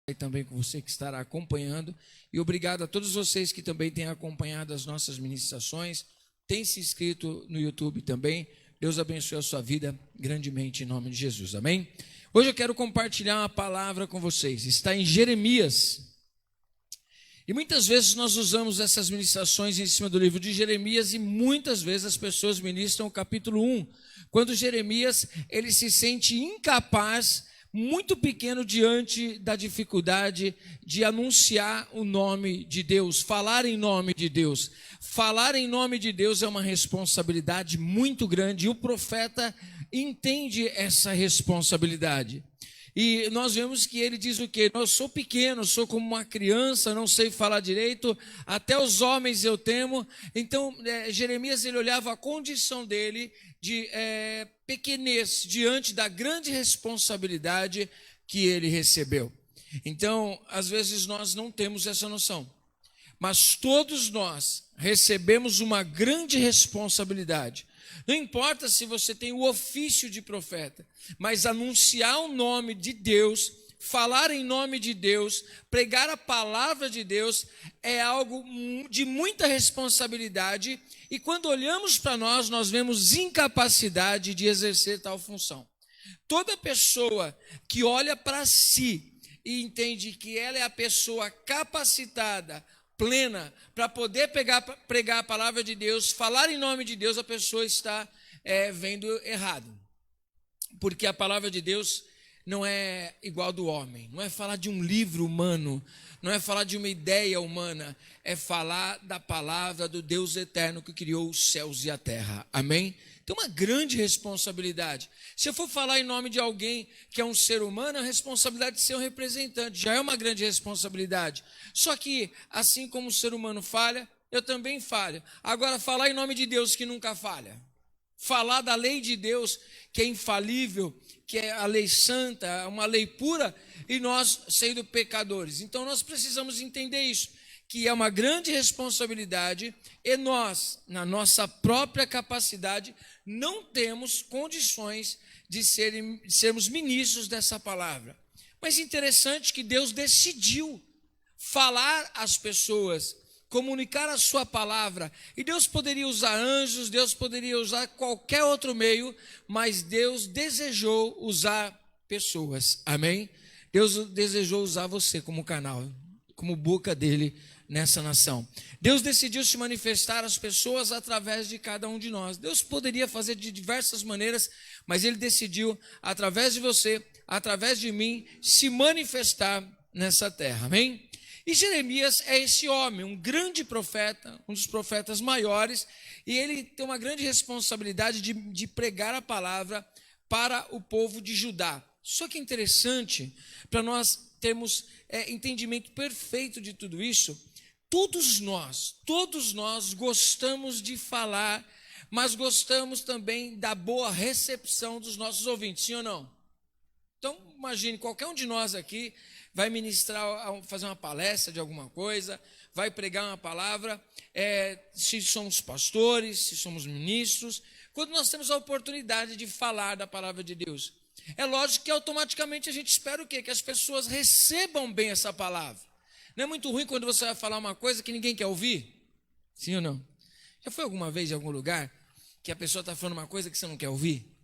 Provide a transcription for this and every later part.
E também com você que estará acompanhando. E obrigado a todos vocês que também têm acompanhado as nossas ministrações, têm se inscrito no YouTube também. Deus abençoe a sua vida grandemente em nome de Jesus, amém? Hoje eu quero compartilhar uma palavra com vocês, está em Jeremias. E muitas vezes nós usamos essas ministrações em cima do livro de Jeremias e muitas vezes as pessoas ministram o capítulo 1, quando Jeremias ele se sente incapaz, muito pequeno diante da dificuldade de anunciar o nome de Deus, falar em nome de Deus. Falar em nome de Deus é uma responsabilidade muito grande e o profeta entende essa responsabilidade. E nós vemos que ele diz o quê? Eu sou pequeno, sou como uma criança, não sei falar direito, até os homens eu temo. Então, Jeremias ele olhava a condição dele de pequenez diante da grande responsabilidade que ele recebeu. Então, às vezes nós não temos essa noção, mas todos nós recebemos uma grande responsabilidade. Não importa se você tem o ofício de profeta, mas anunciar o nome de Deus, falar em nome de Deus, pregar a palavra de Deus é algo de muita responsabilidade e quando olhamos para nós vemos incapacidade de exercer tal função. Toda pessoa que olha para si e entende que ela é a pessoa capacitada, plena, para poder pregar a palavra de Deus, falar em nome de Deus, a pessoa está vendo errado. Porque a palavra de Deus não é igual do homem, não é falar de um livro humano, não é falar de uma ideia humana, é falar da palavra do Deus eterno que criou os céus e a terra. Amém? Tem uma grande responsabilidade. Se eu for falar em nome de alguém que é um ser humano, a responsabilidade de ser um representante já é uma grande responsabilidade. Só que, assim como o ser humano falha, eu também falho. Agora, falar em nome de Deus que nunca falha. Falar da lei de Deus que é infalível, que é a lei santa, uma lei pura, e nós sendo pecadores. Então, nós precisamos entender isso, que é uma grande responsabilidade e nós, na nossa própria capacidade, não temos condições de sermos ministros dessa palavra. Mas interessante que Deus decidiu falar às pessoas, comunicar a sua palavra. E Deus poderia usar anjos, Deus poderia usar qualquer outro meio, mas Deus desejou usar pessoas. Amém? Deus desejou usar você como canal, como boca dele nessa nação. Deus decidiu se manifestar às pessoas através de cada um de nós. Deus poderia fazer de diversas maneiras, mas ele decidiu, através de você, através de mim, se manifestar nessa terra. Amém? E Jeremias é esse homem, um grande profeta, um dos profetas maiores, e ele tem uma grande responsabilidade de pregar a palavra para o povo de Judá. Só que é interessante, para nós termos entendimento perfeito de tudo isso, todos nós gostamos de falar, mas gostamos também da boa recepção dos nossos ouvintes, sim ou não? Então, imagine, qualquer um de nós aqui vai ministrar, fazer uma palestra de alguma coisa, vai pregar uma palavra, se somos pastores, se somos ministros, quando nós temos a oportunidade de falar da palavra de Deus. É lógico que automaticamente a gente espera o quê? Que as pessoas recebam bem essa palavra. Não é muito ruim quando você vai falar uma coisa que ninguém quer ouvir? Sim ou não? Já foi alguma vez em algum lugar que a pessoa está falando uma coisa que você não quer ouvir?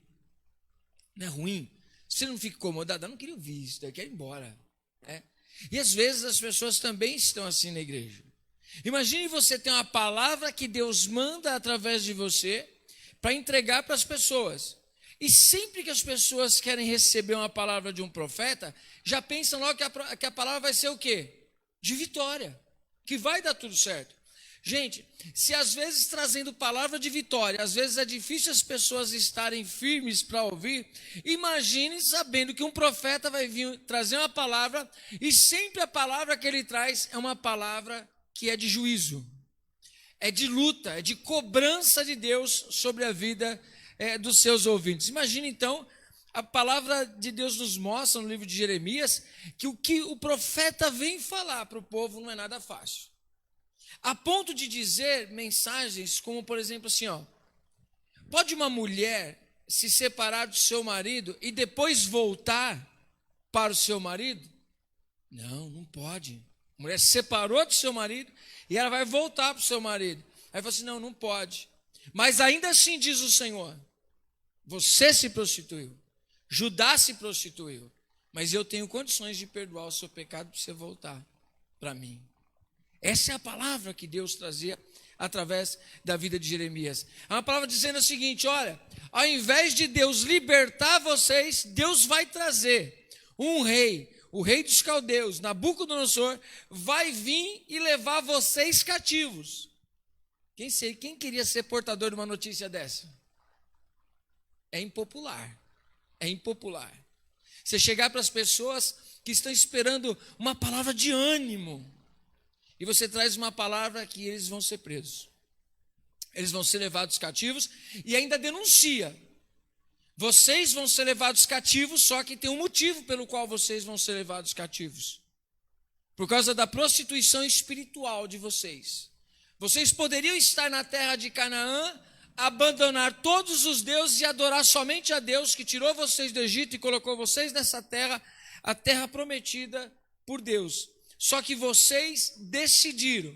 Não é ruim? Você não fica incomodado? Eu não queria ouvir isso, eu quero ir embora. E às vezes as pessoas também estão assim na igreja. Imagine você ter uma palavra que Deus manda através de você para entregar para as pessoas. E sempre que as pessoas querem receber uma palavra de um profeta, já pensam logo que a palavra vai ser o quê? De vitória, que vai dar tudo certo. Gente, se às vezes trazendo palavra de vitória, às vezes é difícil as pessoas estarem firmes para ouvir, imagine sabendo que um profeta vai vir trazer uma palavra, e sempre a palavra que ele traz é uma palavra que é de juízo, é de luta, é de cobrança de Deus sobre a vida dos seus ouvintes. Imagine então, a palavra de Deus nos mostra no livro de Jeremias que o que o profeta vem falar para o povo não é nada fácil. A ponto de dizer mensagens como, por exemplo, assim, pode uma mulher se separar do seu marido e depois voltar para o seu marido? Não, não pode. A mulher se separou do seu marido e ela vai voltar para o seu marido. Aí falou assim, não, não pode. Mas ainda assim diz o Senhor, você se prostituiu, Judá se prostituiu, mas eu tenho condições de perdoar o seu pecado para você voltar para mim. Essa é a palavra que Deus trazia através da vida de Jeremias. É uma palavra dizendo o seguinte, olha, ao invés de Deus libertar vocês, Deus vai trazer um rei, o rei dos caldeus, Nabucodonosor, vai vir e levar vocês cativos. Quem queria ser portador de uma notícia dessa? É impopular. É impopular. Você chegar para as pessoas que estão esperando uma palavra de ânimo, e você traz uma palavra que eles vão ser presos. Eles vão ser levados cativos e ainda denuncia. Vocês vão ser levados cativos, só que tem um motivo pelo qual vocês vão ser levados cativos. Por causa da prostituição espiritual de vocês. Vocês poderiam estar na terra de Canaã, abandonar todos os deuses e adorar somente a Deus que tirou vocês do Egito e colocou vocês nessa terra, a terra prometida por Deus. Só que vocês decidiram,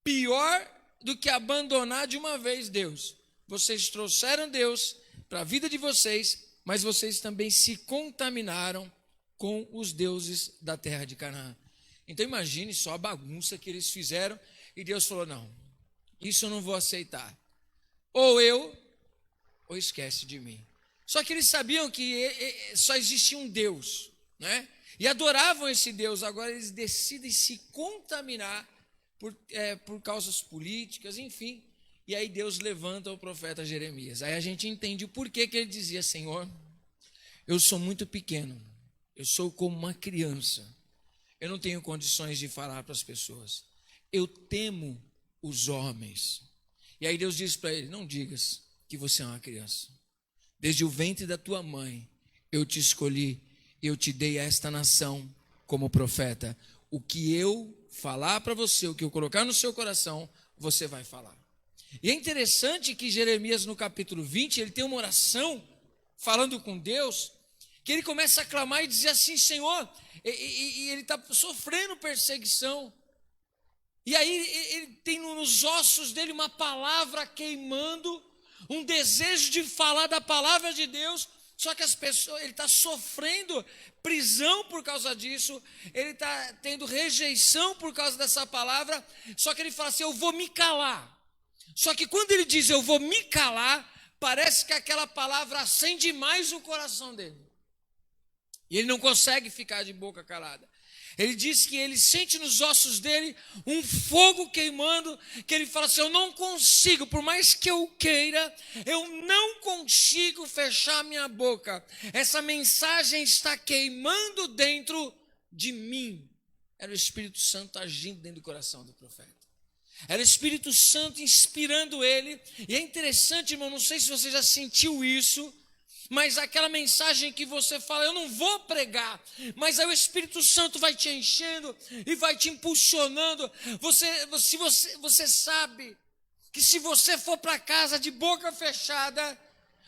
pior do que abandonar de uma vez Deus. Vocês trouxeram Deus para a vida de vocês, mas vocês também se contaminaram com os deuses da terra de Canaã. Então imagine só a bagunça que eles fizeram e Deus falou, não, isso eu não vou aceitar. Ou eu, ou esquece de mim. Só que eles sabiam que só existia um Deus, né? E adoravam esse Deus, agora eles decidem se contaminar por causas políticas, enfim. E aí Deus levanta o profeta Jeremias. Aí a gente entende o porquê que ele dizia, Senhor, eu sou muito pequeno, eu sou como uma criança, eu não tenho condições de falar para as pessoas, eu temo os homens. E aí Deus diz para ele, não digas que você é uma criança, desde o ventre da tua mãe eu te escolhi, eu te dei a esta nação como profeta. O que eu falar para você, o que eu colocar no seu coração, você vai falar. E é interessante que Jeremias no capítulo 20, ele tem uma oração falando com Deus, que ele começa a clamar e dizer assim, Senhor, e ele está sofrendo perseguição. E aí ele tem nos ossos dele uma palavra queimando, um desejo de falar da palavra de Deus, só que as pessoas, ele está sofrendo prisão por causa disso, ele está tendo rejeição por causa dessa palavra, só que ele fala assim, eu vou me calar. Só que quando ele diz, eu vou me calar, parece que aquela palavra acende mais o coração dele. E ele não consegue ficar de boca calada. Ele diz que ele sente nos ossos dele um fogo queimando, que ele fala assim, eu não consigo, por mais que eu queira, eu não consigo fechar minha boca. Essa mensagem está queimando dentro de mim. Era o Espírito Santo agindo dentro do coração do profeta. Era o Espírito Santo inspirando ele. E é interessante, irmão, não sei se você já sentiu isso, mas aquela mensagem que você fala, eu não vou pregar, mas aí o Espírito Santo vai te enchendo e vai te impulsionando. Você sabe que se você for para casa de boca fechada,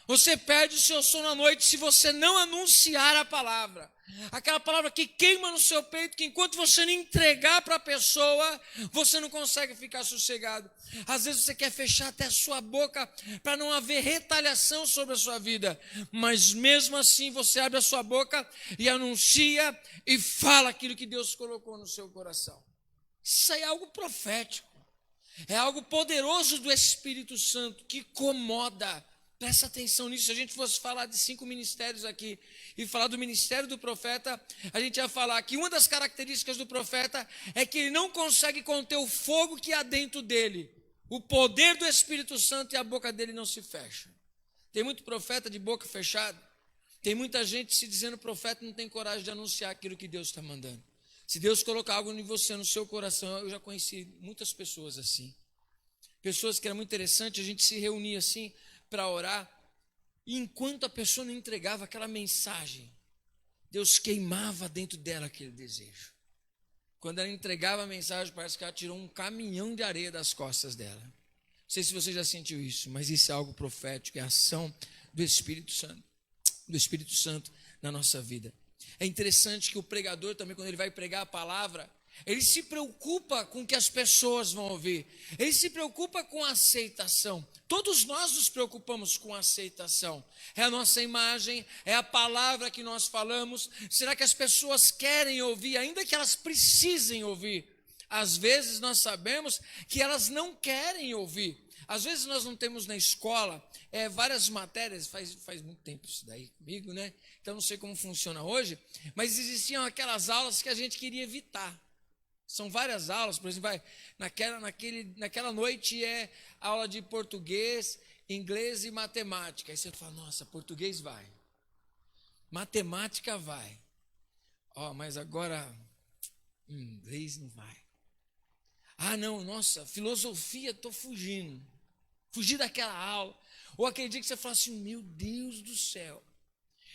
você perde o seu sono à noite se você não anunciar a palavra. Aquela palavra que queima no seu peito, que enquanto você não entregar para a pessoa, você não consegue ficar sossegado. Às vezes você quer fechar até a sua boca para não haver retaliação sobre a sua vida. Mas mesmo assim você abre a sua boca e anuncia e fala aquilo que Deus colocou no seu coração. Isso aí é algo profético. É algo poderoso do Espírito Santo que incomoda. Presta atenção nisso. Se a gente fosse falar de 5 ministérios aqui e falar do ministério do profeta, a gente ia falar que uma das características do profeta é que ele não consegue conter o fogo que há dentro dele. O poder do Espírito Santo e a boca dele não se fecha. Tem muito profeta de boca fechada. Tem muita gente se dizendo profeta e não tem coragem de anunciar aquilo que Deus está mandando. Se Deus colocar algo em você, no seu coração, eu já conheci muitas pessoas assim. Pessoas que era muito interessante, a gente se reunia assim para orar, e enquanto a pessoa não entregava aquela mensagem, Deus queimava dentro dela aquele desejo. Quando ela entregava a mensagem, parece que ela tirou um caminhão de areia das costas dela. Não sei se você já sentiu isso, mas isso é algo profético, é a ação do Espírito Santo na nossa vida. É interessante que o pregador também, quando ele vai pregar a palavra, ele se preocupa com o que as pessoas vão ouvir. Ele se preocupa com a aceitação. Todos nós nos preocupamos com a aceitação. É a nossa imagem, é a palavra que nós falamos. Será que as pessoas querem ouvir, ainda que elas precisem ouvir? Às vezes nós sabemos que elas não querem ouvir. Às vezes nós não temos na escola várias matérias, faz muito tempo isso daí comigo, né? Então não sei como funciona hoje, mas existiam aquelas aulas que a gente queria evitar. São várias aulas, por exemplo, naquela noite é aula de português, inglês e matemática. Aí você fala, nossa, português vai, matemática vai, mas agora inglês não vai. Ah, não, nossa, filosofia, estou fugindo. Fugir daquela aula. Ou aquele dia que você fala assim, meu Deus do céu,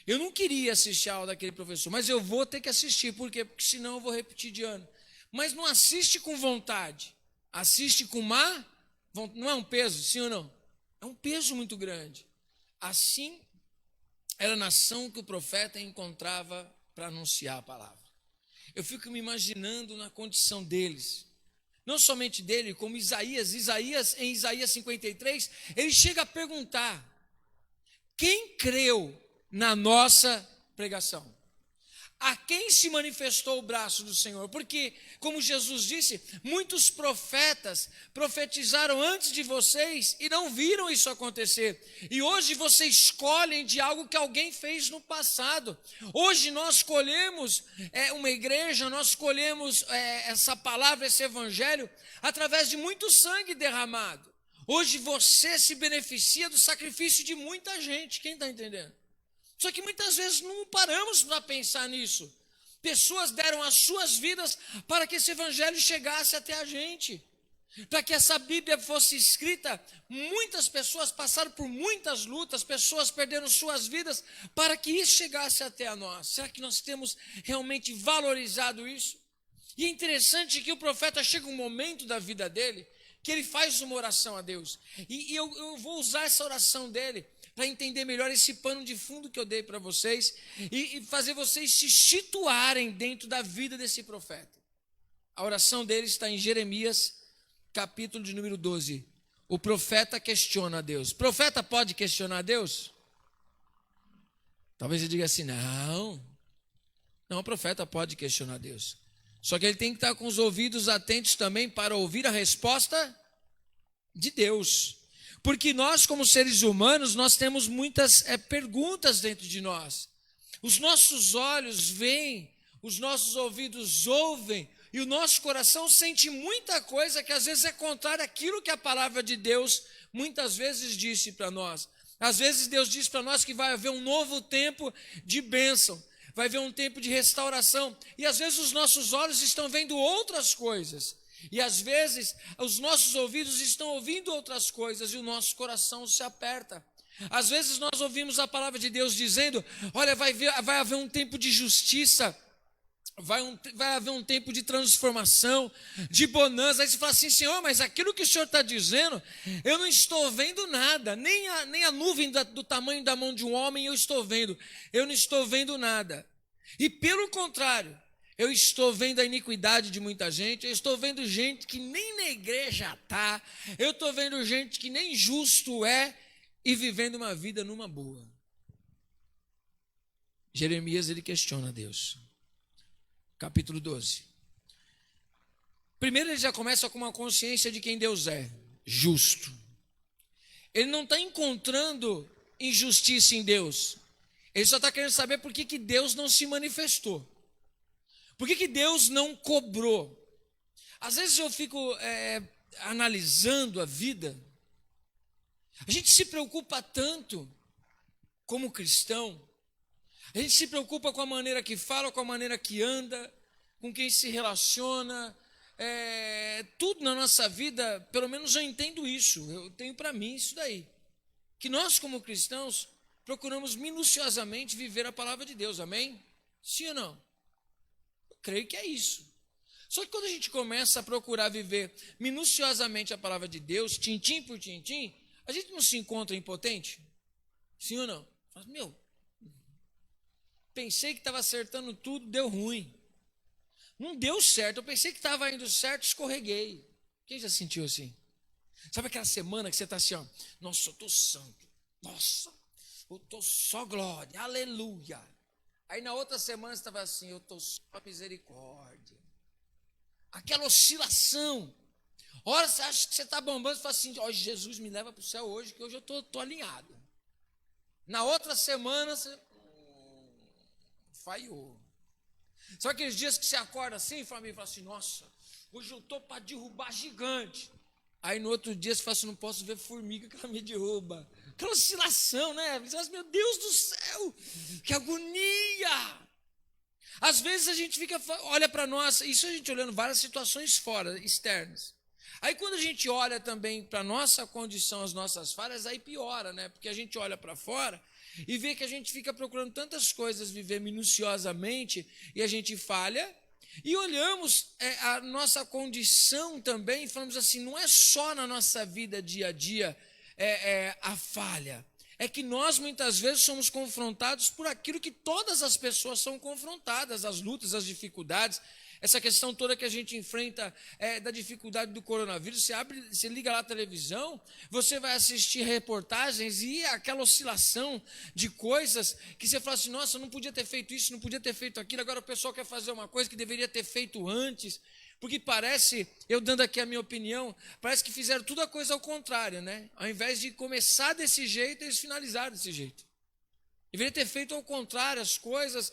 eu não queria assistir a aula daquele professor, mas eu vou ter que assistir. Por quê? Porque senão eu vou repetir de ano. Mas não assiste com vontade, assiste com má vontade. Não é um peso, sim ou não? É um peso muito grande. Assim era a nação que o profeta encontrava para anunciar a palavra. Eu fico me imaginando na condição deles. Não somente dele, como Isaías, em Isaías 53, ele chega a perguntar, quem creu na nossa pregação? A quem se manifestou o braço do Senhor? Porque, como Jesus disse, muitos profetas profetizaram antes de vocês e não viram isso acontecer. E hoje vocês colhem de algo que alguém fez no passado. Hoje nós colhemos uma igreja, nós colhemos essa palavra, esse evangelho, através de muito sangue derramado. Hoje você se beneficia do sacrifício de muita gente. Quem está entendendo? Só que muitas vezes não paramos para pensar nisso. Pessoas deram as suas vidas para que esse evangelho chegasse até a gente. Para que essa Bíblia fosse escrita, muitas pessoas passaram por muitas lutas, pessoas perderam suas vidas para que isso chegasse até a nós. Será que nós temos realmente valorizado isso? E é interessante que o profeta chega um momento da vida dele que ele faz uma oração a Deus. E eu vou usar essa oração dele para entender melhor esse pano de fundo que eu dei para vocês e fazer vocês se situarem dentro da vida desse profeta. A oração dele está em Jeremias, capítulo de número 12. O profeta questiona a Deus. O profeta pode questionar a Deus? Talvez ele diga assim, não, o profeta pode questionar a Deus. Só que ele tem que estar com os ouvidos atentos também para ouvir a resposta de Deus. Porque nós, como seres humanos, nós temos muitas perguntas dentro de nós. Os nossos olhos veem, os nossos ouvidos ouvem, e o nosso coração sente muita coisa que às vezes é contrária àquilo que a palavra de Deus muitas vezes disse para nós. Às vezes Deus diz para nós que vai haver um novo tempo de bênção, vai haver um tempo de restauração, e às vezes os nossos olhos estão vendo outras coisas. E às vezes os nossos ouvidos estão ouvindo outras coisas e o nosso coração se aperta. Às vezes nós ouvimos a palavra de Deus dizendo, olha, vai haver um tempo de justiça, vai haver um tempo de transformação, de bonança. Aí você fala assim, Senhor, mas aquilo que o Senhor está dizendo, eu não estou vendo nada, nem a nuvem do tamanho da mão de um homem eu estou vendo nada. E pelo contrário, eu estou vendo a iniquidade de muita gente, eu estou vendo gente que nem na igreja está, eu estou vendo gente que nem justo é e vivendo uma vida numa boa. Jeremias, ele questiona Deus. Capítulo 12. Primeiro ele já começa com uma consciência de quem Deus é, justo. Ele não está encontrando injustiça em Deus, ele só está querendo saber por que Deus não se manifestou. Por que Deus não cobrou? Às vezes eu fico analisando a vida. A gente se preocupa tanto como cristão. A gente se preocupa com a maneira que fala, com a maneira que anda, com quem se relaciona. Tudo na nossa vida, pelo menos eu entendo isso. Eu tenho para mim isso daí. Que nós como cristãos procuramos minuciosamente viver a palavra de Deus. Amém? Sim ou não? Creio que é isso. Só que quando a gente começa a procurar viver minuciosamente a palavra de Deus, tintim por tintim, a gente não se encontra impotente? Sim ou não? Meu, pensei que estava acertando tudo, deu ruim. Não deu certo, eu pensei que estava indo certo, escorreguei. Quem já sentiu assim? Sabe aquela semana que você está assim, ó, nossa, eu estou santo, nossa, eu estou só glória, aleluia. Aí na outra semana você estava assim, eu estou só misericórdia. Aquela oscilação. Ora você acha que você está bombando, você fala assim, ó, Jesus me leva para o céu hoje, que hoje eu estou alinhado. Na outra semana você falhou. Só aqueles dias que você acorda assim, família, e fala assim, nossa, hoje eu estou para derrubar gigante. Aí no outro dia você fala assim, não posso ver formiga que ela me derruba. Aquela oscilação, né? Você fala, meu Deus do céu, que agonia. Às vezes a gente olha para nós, isso a gente olhando várias situações fora, externas. Aí quando a gente olha também para a nossa condição, as nossas falhas, aí piora, né? Porque a gente olha para fora e vê que a gente fica procurando tantas coisas, viver minuciosamente, e a gente falha. E olhamos a nossa condição também e falamos assim, não é só na nossa vida dia a dia a falha. É que nós muitas vezes somos confrontados por aquilo que todas as pessoas são confrontadas, as lutas, as dificuldades. Essa questão toda que a gente enfrenta da dificuldade do coronavírus, você liga lá a televisão, você vai assistir reportagens e aquela oscilação de coisas que você fala assim, nossa, não podia ter feito isso, não podia ter feito aquilo, agora o pessoal quer fazer uma coisa que deveria ter feito antes, porque parece, eu dando aqui a minha opinião, parece que fizeram tudo a coisa ao contrário, né? Ao invés de começar desse jeito, eles finalizaram desse jeito. Deveria ter feito ao contrário as coisas.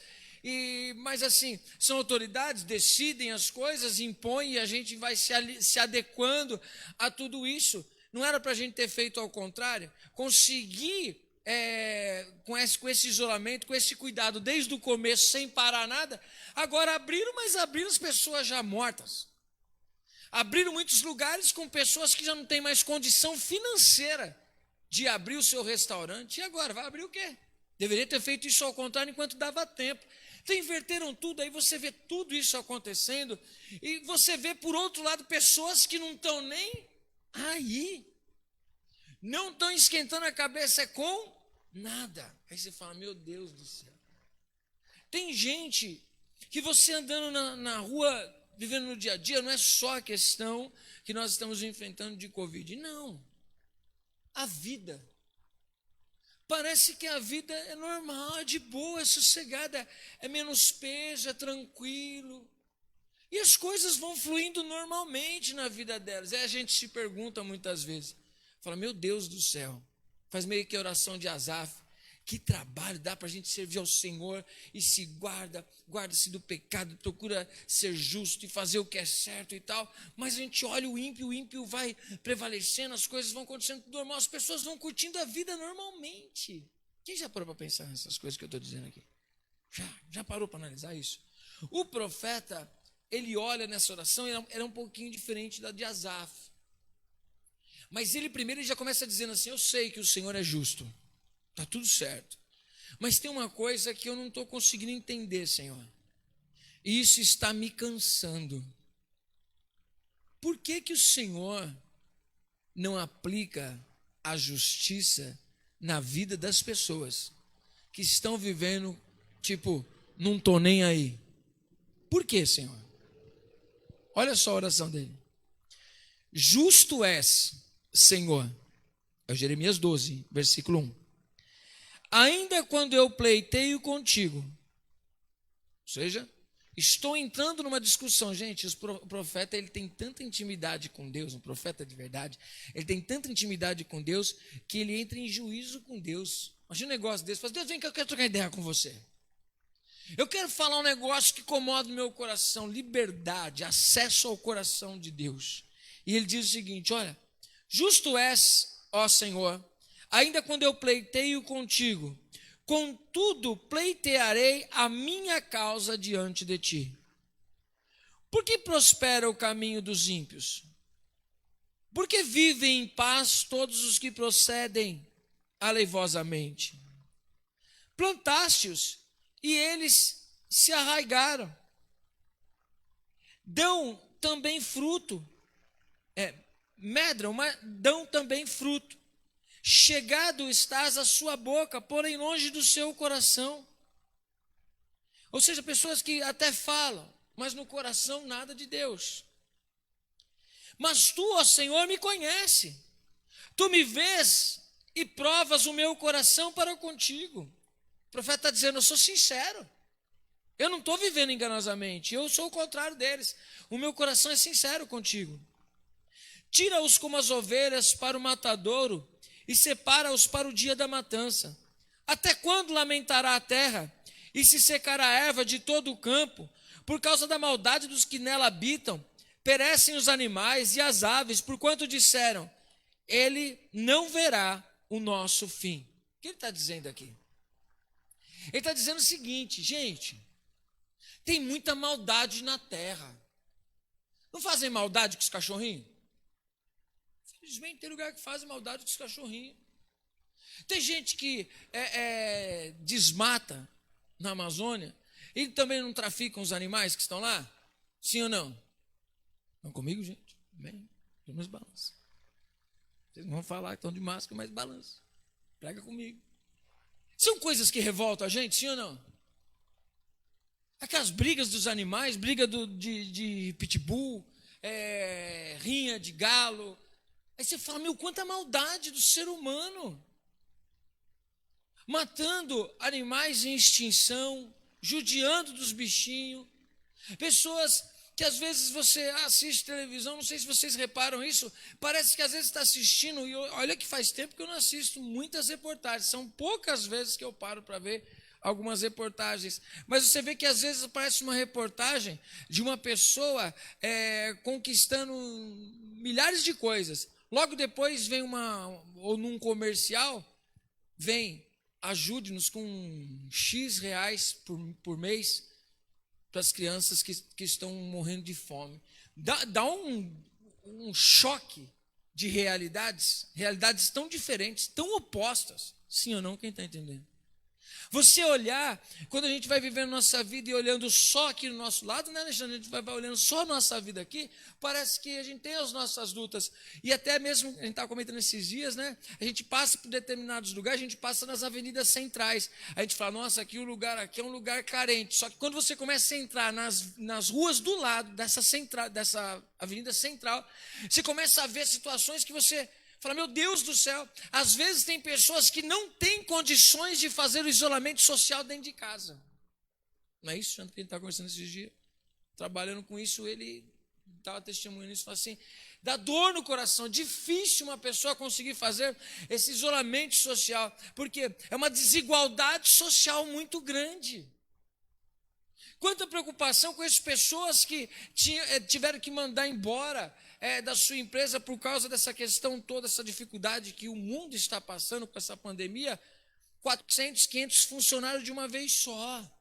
Mas assim, são autoridades, decidem as coisas, impõem e a gente vai se adequando a tudo isso. Não era para a gente ter feito ao contrário? Conseguir, com esse isolamento, com esse cuidado desde o começo, sem parar nada, agora mas abriram as pessoas já mortas. Abriram muitos lugares com pessoas que já não têm mais condição financeira de abrir o seu restaurante. E agora, vai abrir o quê? Deveria ter feito isso ao contrário enquanto dava tempo. Então inverteram tudo, aí você vê tudo isso acontecendo, e você vê por outro lado pessoas que não estão nem aí, não estão esquentando a cabeça com nada. Aí você fala, meu Deus do céu. Tem gente que você andando na rua, vivendo no dia a dia, não é só a questão que nós estamos enfrentando de Covid, não. A vida. Parece que a vida é normal, é de boa, é sossegada, é menos peso, é tranquilo. E as coisas vão fluindo normalmente na vida delas. Aí a gente se pergunta muitas vezes, fala, meu Deus do céu, faz meio que oração de Asaf, que trabalho dá para a gente servir ao Senhor e se guarda-se do pecado, procura ser justo e fazer o que é certo e tal, mas a gente olha o ímpio vai prevalecendo, as coisas vão acontecendo tudo normal, as pessoas vão curtindo a vida normalmente. Quem já parou para pensar nessas coisas que eu estou dizendo aqui? Já parou para analisar isso? O profeta, ele olha nessa oração, era um pouquinho diferente da de Asaf, mas ele primeiro já começa dizendo assim, eu sei que o Senhor é justo, está tudo certo. Mas tem uma coisa que eu não estou conseguindo entender, Senhor. E isso está me cansando. Por que o Senhor não aplica a justiça na vida das pessoas que estão vivendo, tipo, não estou nem aí? Por que, Senhor? Olha só a oração dele. Justo és, Senhor. É Jeremias 12, versículo 1. Ainda quando eu pleiteio contigo, ou seja, estou entrando numa discussão. Gente, o profeta, ele tem tanta intimidade com Deus, um profeta de verdade, ele tem tanta intimidade com Deus, que ele entra em juízo com Deus. Imagina um negócio desse, fala, Deus, vem que eu quero trocar ideia com você. Eu quero falar um negócio que incomoda o meu coração, liberdade, acesso ao coração de Deus. E ele diz o seguinte, olha, justo és, ó Senhor, ainda quando eu pleiteio contigo, contudo pleitearei a minha causa diante de ti. Por que prospera o caminho dos ímpios? Por que vivem em paz todos os que procedem aleivosamente? Plantaste-os e eles se arraigaram. Dão também fruto, medram, mas dão também fruto. Chegado estás à sua boca, porém longe do seu coração. Ou seja, pessoas que até falam, mas no coração nada de Deus. Mas tu, ó Senhor, me conhece. Tu me vês e provas o meu coração para contigo. O profeta está dizendo, eu sou sincero. Eu não estou vivendo enganosamente, eu sou o contrário deles. O meu coração é sincero contigo. Tira-os como as ovelhas para o matadouro e separa-os para o dia da matança. Até quando lamentará a terra e se secará a erva de todo o campo? Por causa da maldade dos que nela habitam, perecem os animais e as aves, porquanto disseram, ele não verá o nosso fim. O que ele está dizendo aqui? Ele está dizendo o seguinte, gente, tem muita maldade na terra. Não fazem maldade com os cachorrinhos? Infelizmente tem lugar que fazem maldade com os cachorrinhos. Tem gente que desmata na Amazônia e também não traficam os animais que estão lá? Sim ou não? Estão comigo, gente? Bem, temos balança. Vocês não vão falar que estão de máscara, mas balança. Prega comigo. São coisas que revoltam a gente, sim ou não? Aquelas brigas dos animais, briga de pitbull, rinha de galo. Aí você fala, meu, quanta maldade do ser humano. Matando animais em extinção, judiando dos bichinhos. Pessoas que às vezes você assiste televisão, não sei se vocês reparam isso, parece que às vezes está assistindo, e olha que faz tempo que eu não assisto muitas reportagens, são poucas vezes que eu paro para ver algumas reportagens, mas você vê que às vezes aparece uma reportagem de uma pessoa conquistando milhares de coisas, logo depois vem ou num comercial, vem, ajude-nos com X reais por mês, para as crianças que estão morrendo de fome. Dá um choque de realidades tão diferentes, tão opostas. Sim ou não, quem está entendendo? Você olhar, quando a gente vai vivendo nossa vida e olhando só aqui no nosso lado, né, Alexandre? A gente vai olhando só a nossa vida aqui, parece que a gente tem as nossas lutas. E até mesmo, a gente estava comentando esses dias, né? A gente passa por determinados lugares, a gente passa nas avenidas centrais. A gente fala, nossa, aqui o lugar aqui é um lugar carente. Só que quando você começa a entrar nas ruas do lado dessa avenida central, você começa a ver situações que você fala, meu Deus do céu, às vezes tem pessoas que não têm condições de fazer o isolamento social dentro de casa. Não é isso, Xandro, que a gente está conversando esses dias? Trabalhando com isso, ele estava testemunhando isso, falou assim, dá dor no coração, difícil uma pessoa conseguir fazer esse isolamento social, porque é uma desigualdade social muito grande. Quanta preocupação com essas pessoas que tiveram que mandar embora da sua empresa por causa dessa questão toda, essa dificuldade que o mundo está passando com essa pandemia, 400, 500 funcionários de uma vez só.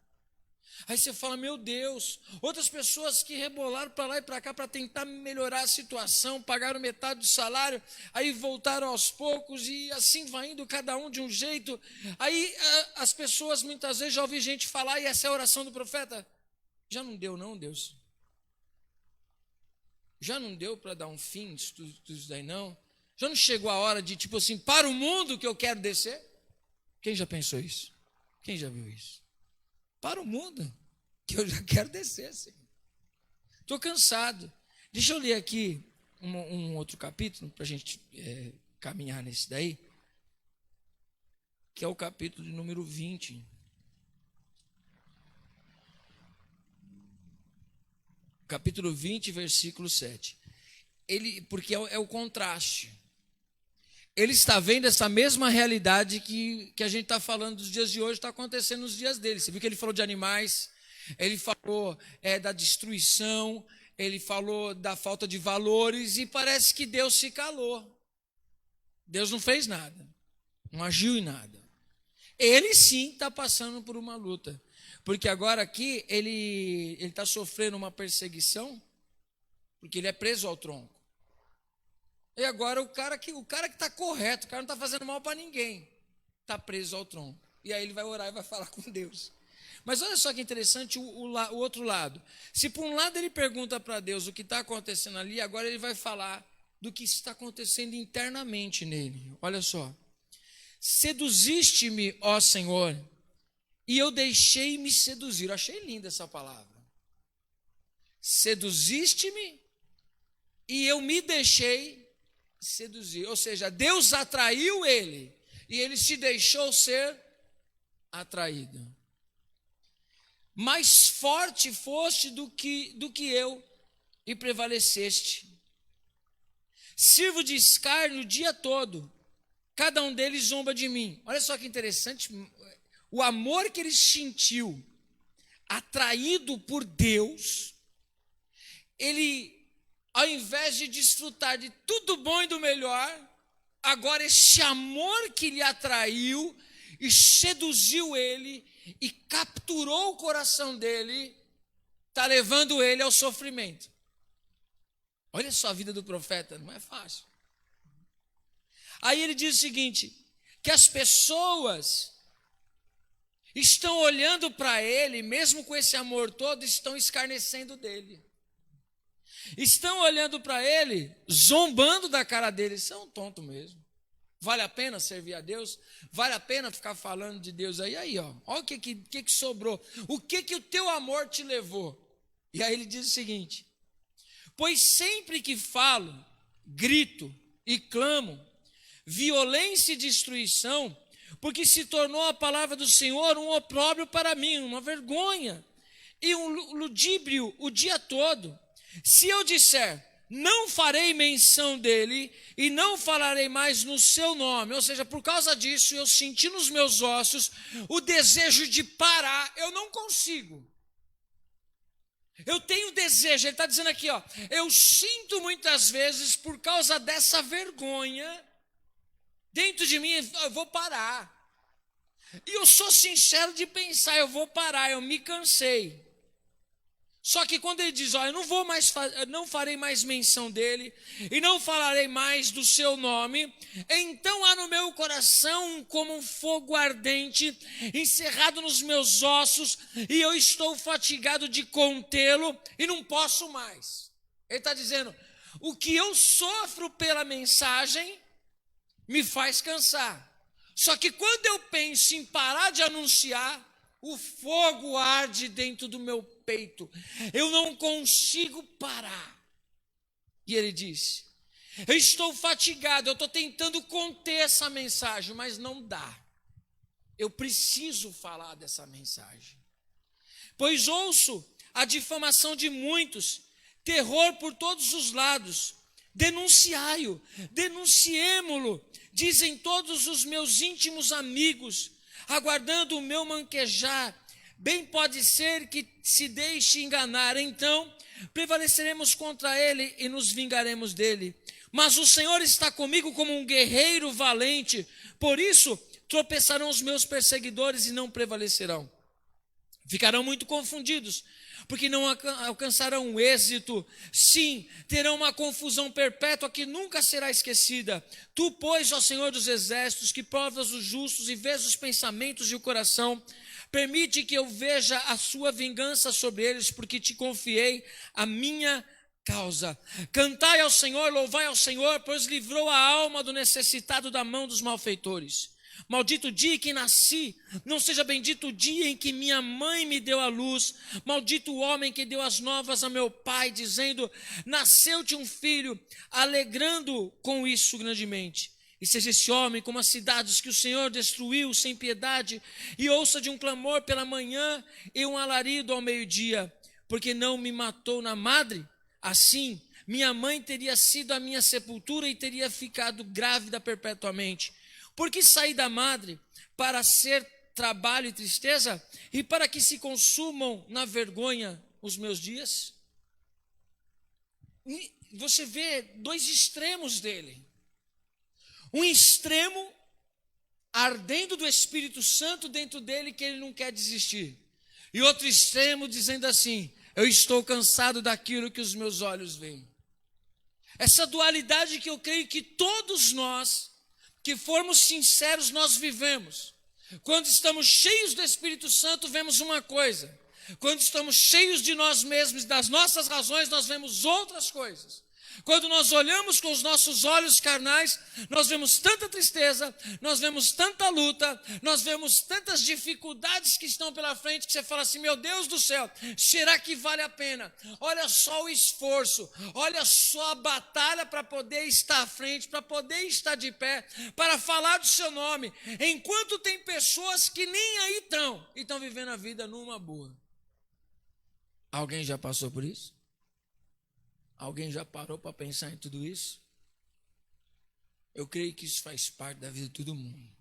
Aí você fala, meu Deus, outras pessoas que rebolaram para lá e para cá para tentar melhorar a situação, pagaram metade do salário, aí voltaram aos poucos e assim vai indo cada um de um jeito. Aí as pessoas muitas vezes já ouvi gente falar, e essa é a oração do profeta, já não deu não, Deus? Já não deu para dar um fim disso daí não? Já não chegou a hora de tipo assim, para o mundo que eu quero descer? Quem já pensou isso? Quem já viu isso? Para o mundo, que eu já quero descer, assim. Estou cansado. Deixa eu ler aqui um outro capítulo, para a gente caminhar nesse daí, que é o capítulo de número 20. Capítulo 20, versículo 7. Porque é o contraste. Ele está vendo essa mesma realidade que a gente está falando dos dias de hoje, está acontecendo nos dias dele. Você viu que ele falou de animais, ele falou da destruição, ele falou da falta de valores, e parece que Deus se calou. Deus não fez nada, não agiu em nada. Ele sim está passando por uma luta, porque agora aqui ele está sofrendo uma perseguição, porque ele é preso ao tronco. E agora o cara que está correto, o cara não está fazendo mal para ninguém, está preso ao tronco. E aí ele vai orar e vai falar com Deus. Mas olha só que interessante o outro lado. Se por um lado ele pergunta para Deus o que está acontecendo ali, agora ele vai falar do que está acontecendo internamente nele. Olha só. Seduziste-me, ó Senhor, e eu deixei-me seduzir. Eu achei linda essa palavra. Seduziste-me e eu me deixei seduzir. Ou seja, Deus atraiu ele e ele se deixou ser atraído. Mais forte foste do que eu e prevaleceste. Sirvo de escárnio o dia todo. Cada um deles zomba de mim. Olha só que interessante, o amor que ele sentiu, atraído por Deus, ele, ao invés de desfrutar de tudo bom e do melhor, agora esse amor que lhe atraiu e seduziu ele e capturou o coração dele, está levando ele ao sofrimento. Olha só a vida do profeta, não é fácil. Aí ele diz o seguinte, que as pessoas estão olhando para ele, mesmo com esse amor todo, estão escarnecendo dele. Estão olhando para ele, zombando da cara dele. Isso é um tonto mesmo. Vale a pena servir a Deus? Vale a pena ficar falando de Deus aí? Aí, ó, olha o que sobrou. O que o teu amor te levou? E aí ele diz o seguinte, pois sempre que falo, grito e clamo, violência e destruição, porque se tornou a palavra do Senhor um opróbrio para mim, uma vergonha e um ludíbrio o dia todo. Se eu disser, não farei menção dele e não falarei mais no seu nome, ou seja, por causa disso eu senti nos meus ossos o desejo de parar, eu não consigo. Eu tenho desejo, ele está dizendo aqui, ó, eu sinto muitas vezes por causa dessa vergonha, dentro de mim eu vou parar. E eu sou sincero de pensar, eu vou parar, eu me cansei. Só que quando ele diz, ó, eu não farei mais menção dele e não falarei mais do seu nome, então há no meu coração como um fogo ardente encerrado nos meus ossos e eu estou fatigado de contê-lo e não posso mais. Ele está dizendo, o que eu sofro pela mensagem me faz cansar. Só que quando eu penso em parar de anunciar, o fogo arde dentro do meu peito. Eu não consigo parar. E ele disse, eu estou fatigado, eu estou tentando conter essa mensagem, mas não dá. Eu preciso falar dessa mensagem. Pois ouço a difamação de muitos, terror por todos os lados. Denunciai-o, denunciemo-lo, dizem todos os meus íntimos amigos, aguardando o meu manquejar. Bem pode ser que se deixe enganar, então prevaleceremos contra ele e nos vingaremos dele. Mas o Senhor está comigo como um guerreiro valente, por isso tropeçarão os meus perseguidores e não prevalecerão. Ficarão muito confundidos, porque não alcançarão êxito. Sim, terão uma confusão perpétua que nunca será esquecida. Tu, pois, ó Senhor dos exércitos, que provas os justos e vês os pensamentos e o coração, permite que eu veja a sua vingança sobre eles, porque te confiei a minha causa. Cantai ao Senhor, louvai ao Senhor, pois livrou a alma do necessitado da mão dos malfeitores. Maldito o dia em que nasci, não seja bendito o dia em que minha mãe me deu a luz. Maldito o homem que deu as novas a meu pai, dizendo, nasceu-te um filho, alegrando com isso grandemente. E seja esse homem como as cidades que o Senhor destruiu sem piedade, e ouça de um clamor pela manhã e um alarido ao meio-dia, porque não me matou na madre. Assim, minha mãe teria sido a minha sepultura e teria ficado grávida perpetuamente. Porque saí da madre para ser trabalho e tristeza, e para que se consumam na vergonha os meus dias? Você vê dois extremos dele. Um extremo ardendo do Espírito Santo dentro dele, que ele não quer desistir. E outro extremo dizendo assim, eu estou cansado daquilo que os meus olhos veem. Essa dualidade que eu creio que todos nós, que formos sinceros, nós vivemos. Quando estamos cheios do Espírito Santo, vemos uma coisa. Quando estamos cheios de nós mesmos, das nossas razões, nós vemos outras coisas. Quando nós olhamos com os nossos olhos carnais, nós vemos tanta tristeza, nós vemos tanta luta, nós vemos tantas dificuldades que estão pela frente, que você fala assim, meu Deus do céu, será que vale a pena? Olha só o esforço, olha só a batalha para poder estar à frente, para poder estar de pé, para falar do seu nome, enquanto tem pessoas que nem aí estão, e estão vivendo a vida numa boa. Alguém já passou por isso? Alguém já parou para pensar em tudo isso? Eu creio que isso faz parte da vida de todo mundo.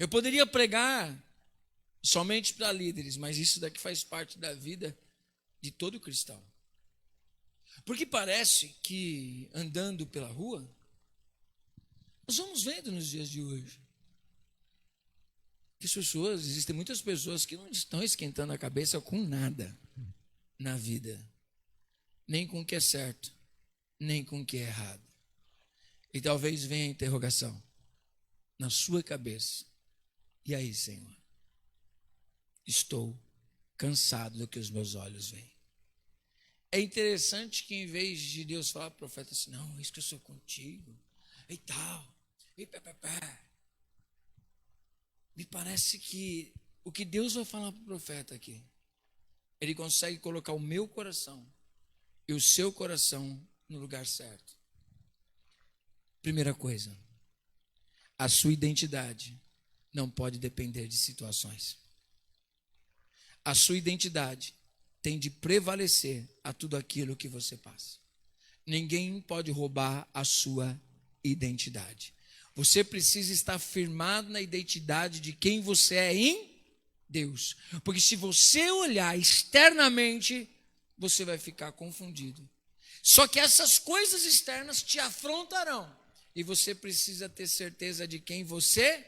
Eu poderia pregar somente para líderes, mas isso daqui faz parte da vida de todo cristão. Porque parece que andando pela rua, nós vamos vendo nos dias de hoje que existem muitas pessoas que não estão esquentando a cabeça com nada na vida. Nem com o que é certo, nem com o que é errado. E talvez venha a interrogação na sua cabeça. E aí, Senhor? Estou cansado do que os meus olhos veem. É interessante que em vez de Deus falar para o profeta assim, não, isso que eu sou contigo, e tal, e pé. Me parece que o que Deus vai falar para o profeta aqui, ele consegue colocar o meu coração e o seu coração no lugar certo. Primeira coisa, a sua identidade não pode depender de situações. A sua identidade tem de prevalecer a tudo aquilo que você passa. Ninguém pode roubar a sua identidade. Você precisa estar firmado na identidade de quem você é em Deus. Porque se você olhar externamente, você vai ficar confundido. Só que essas coisas externas te afrontarão. E você precisa ter certeza de quem você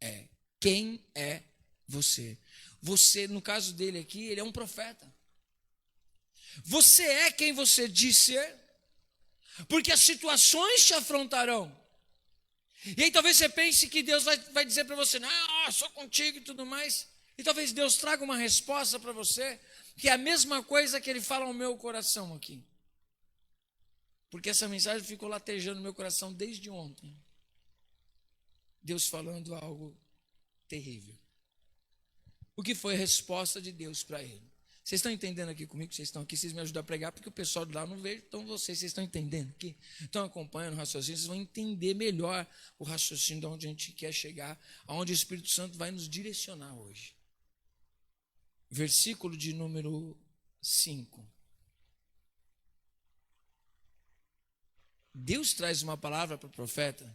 é. Quem é você? Você, no caso dele aqui, ele é um profeta. Você é quem você diz ser. Porque as situações te afrontarão. E aí talvez você pense que Deus vai dizer para você, não, eu sou contigo e tudo mais. E talvez Deus traga uma resposta para você, que é a mesma coisa que ele fala ao meu coração aqui. Porque essa mensagem ficou latejando no meu coração desde ontem. Deus falando algo terrível. O que foi a resposta de Deus para ele? Vocês estão entendendo aqui comigo? Vocês estão aqui, vocês me ajudam a pregar, porque o pessoal de lá não vejo, então vocês estão entendendo aqui? Estão acompanhando o raciocínio, vocês vão entender melhor o raciocínio de onde a gente quer chegar, aonde o Espírito Santo vai nos direcionar hoje. Versículo de número 5. Deus traz uma palavra para o profeta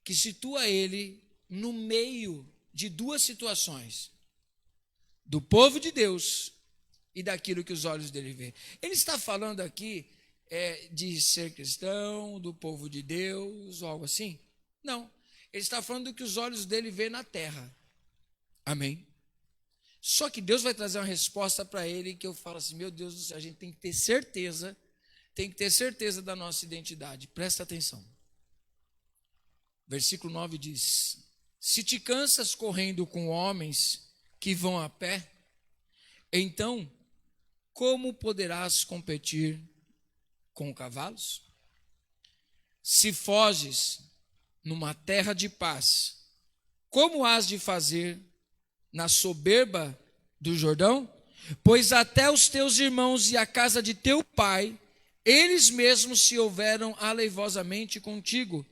que situa ele no meio de duas situações, do povo de Deus e daquilo que os olhos dele vê. Ele está falando aqui de ser cristão, do povo de Deus, ou algo assim? Não, ele está falando do que os olhos dele vê na terra. Amém? Só que Deus vai trazer uma resposta para ele que eu falo assim, meu Deus do céu, a gente tem que ter certeza da nossa identidade. Presta atenção. Versículo 9 diz, se te cansas correndo com homens que vão a pé, então como poderás competir com cavalos? Se foges numa terra de paz, como has de fazer na soberba do Jordão? Pois até os teus irmãos e a casa de teu pai, eles mesmos se houveram aleivosamente contigo,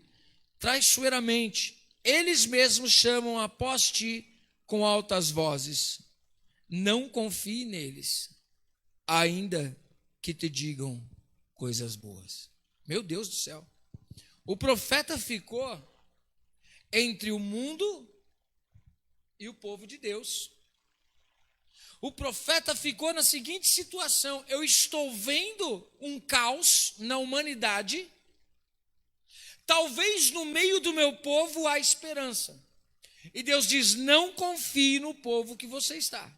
traiçoeiramente, eles mesmos chamam após ti com altas vozes. Não confie neles, ainda que te digam coisas boas. Meu Deus do céu. O profeta ficou entre o mundo e o povo de Deus. O profeta ficou na seguinte situação: eu estou vendo um caos na humanidade, talvez no meio do meu povo há esperança. E Deus diz, não confie no povo que você está.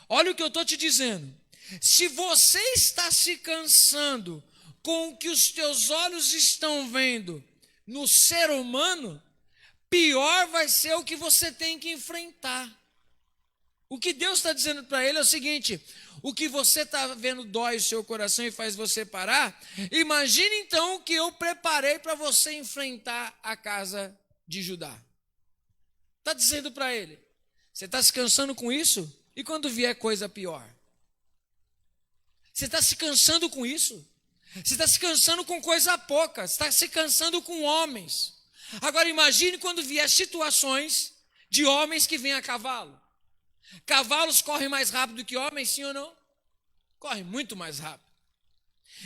Olha o que eu estou te dizendo. Se você está se cansando com o que os teus olhos estão vendo no ser humano, pior vai ser o que você tem que enfrentar. O que Deus está dizendo para ele é o seguinte: o que você está vendo dói o seu coração e faz você parar, imagine então o que eu preparei para você enfrentar a casa de Judá. Está dizendo para ele, você está se cansando com isso? E quando vier coisa pior? Você está se cansando com isso? Você está se cansando com coisa pouca, você está se cansando com homens. Agora imagine quando vier situações de homens que vêm a cavalo. Cavalos correm mais rápido que homens, sim ou não? Correm muito mais rápido.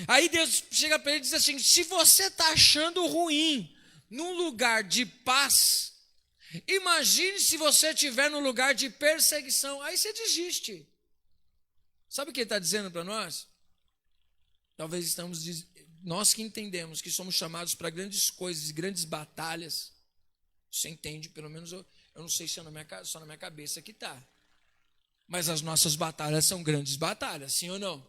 Aí Deus chega para ele e diz assim, se você está achando ruim num lugar de paz, imagine se você estiver num lugar de perseguição, aí você desiste. Sabe o que ele está dizendo para nós? Talvez nós que entendemos que somos chamados para grandes coisas, grandes batalhas. Você entende, pelo menos eu não sei se é só na minha cabeça que está. Mas as nossas batalhas são grandes batalhas, sim ou não?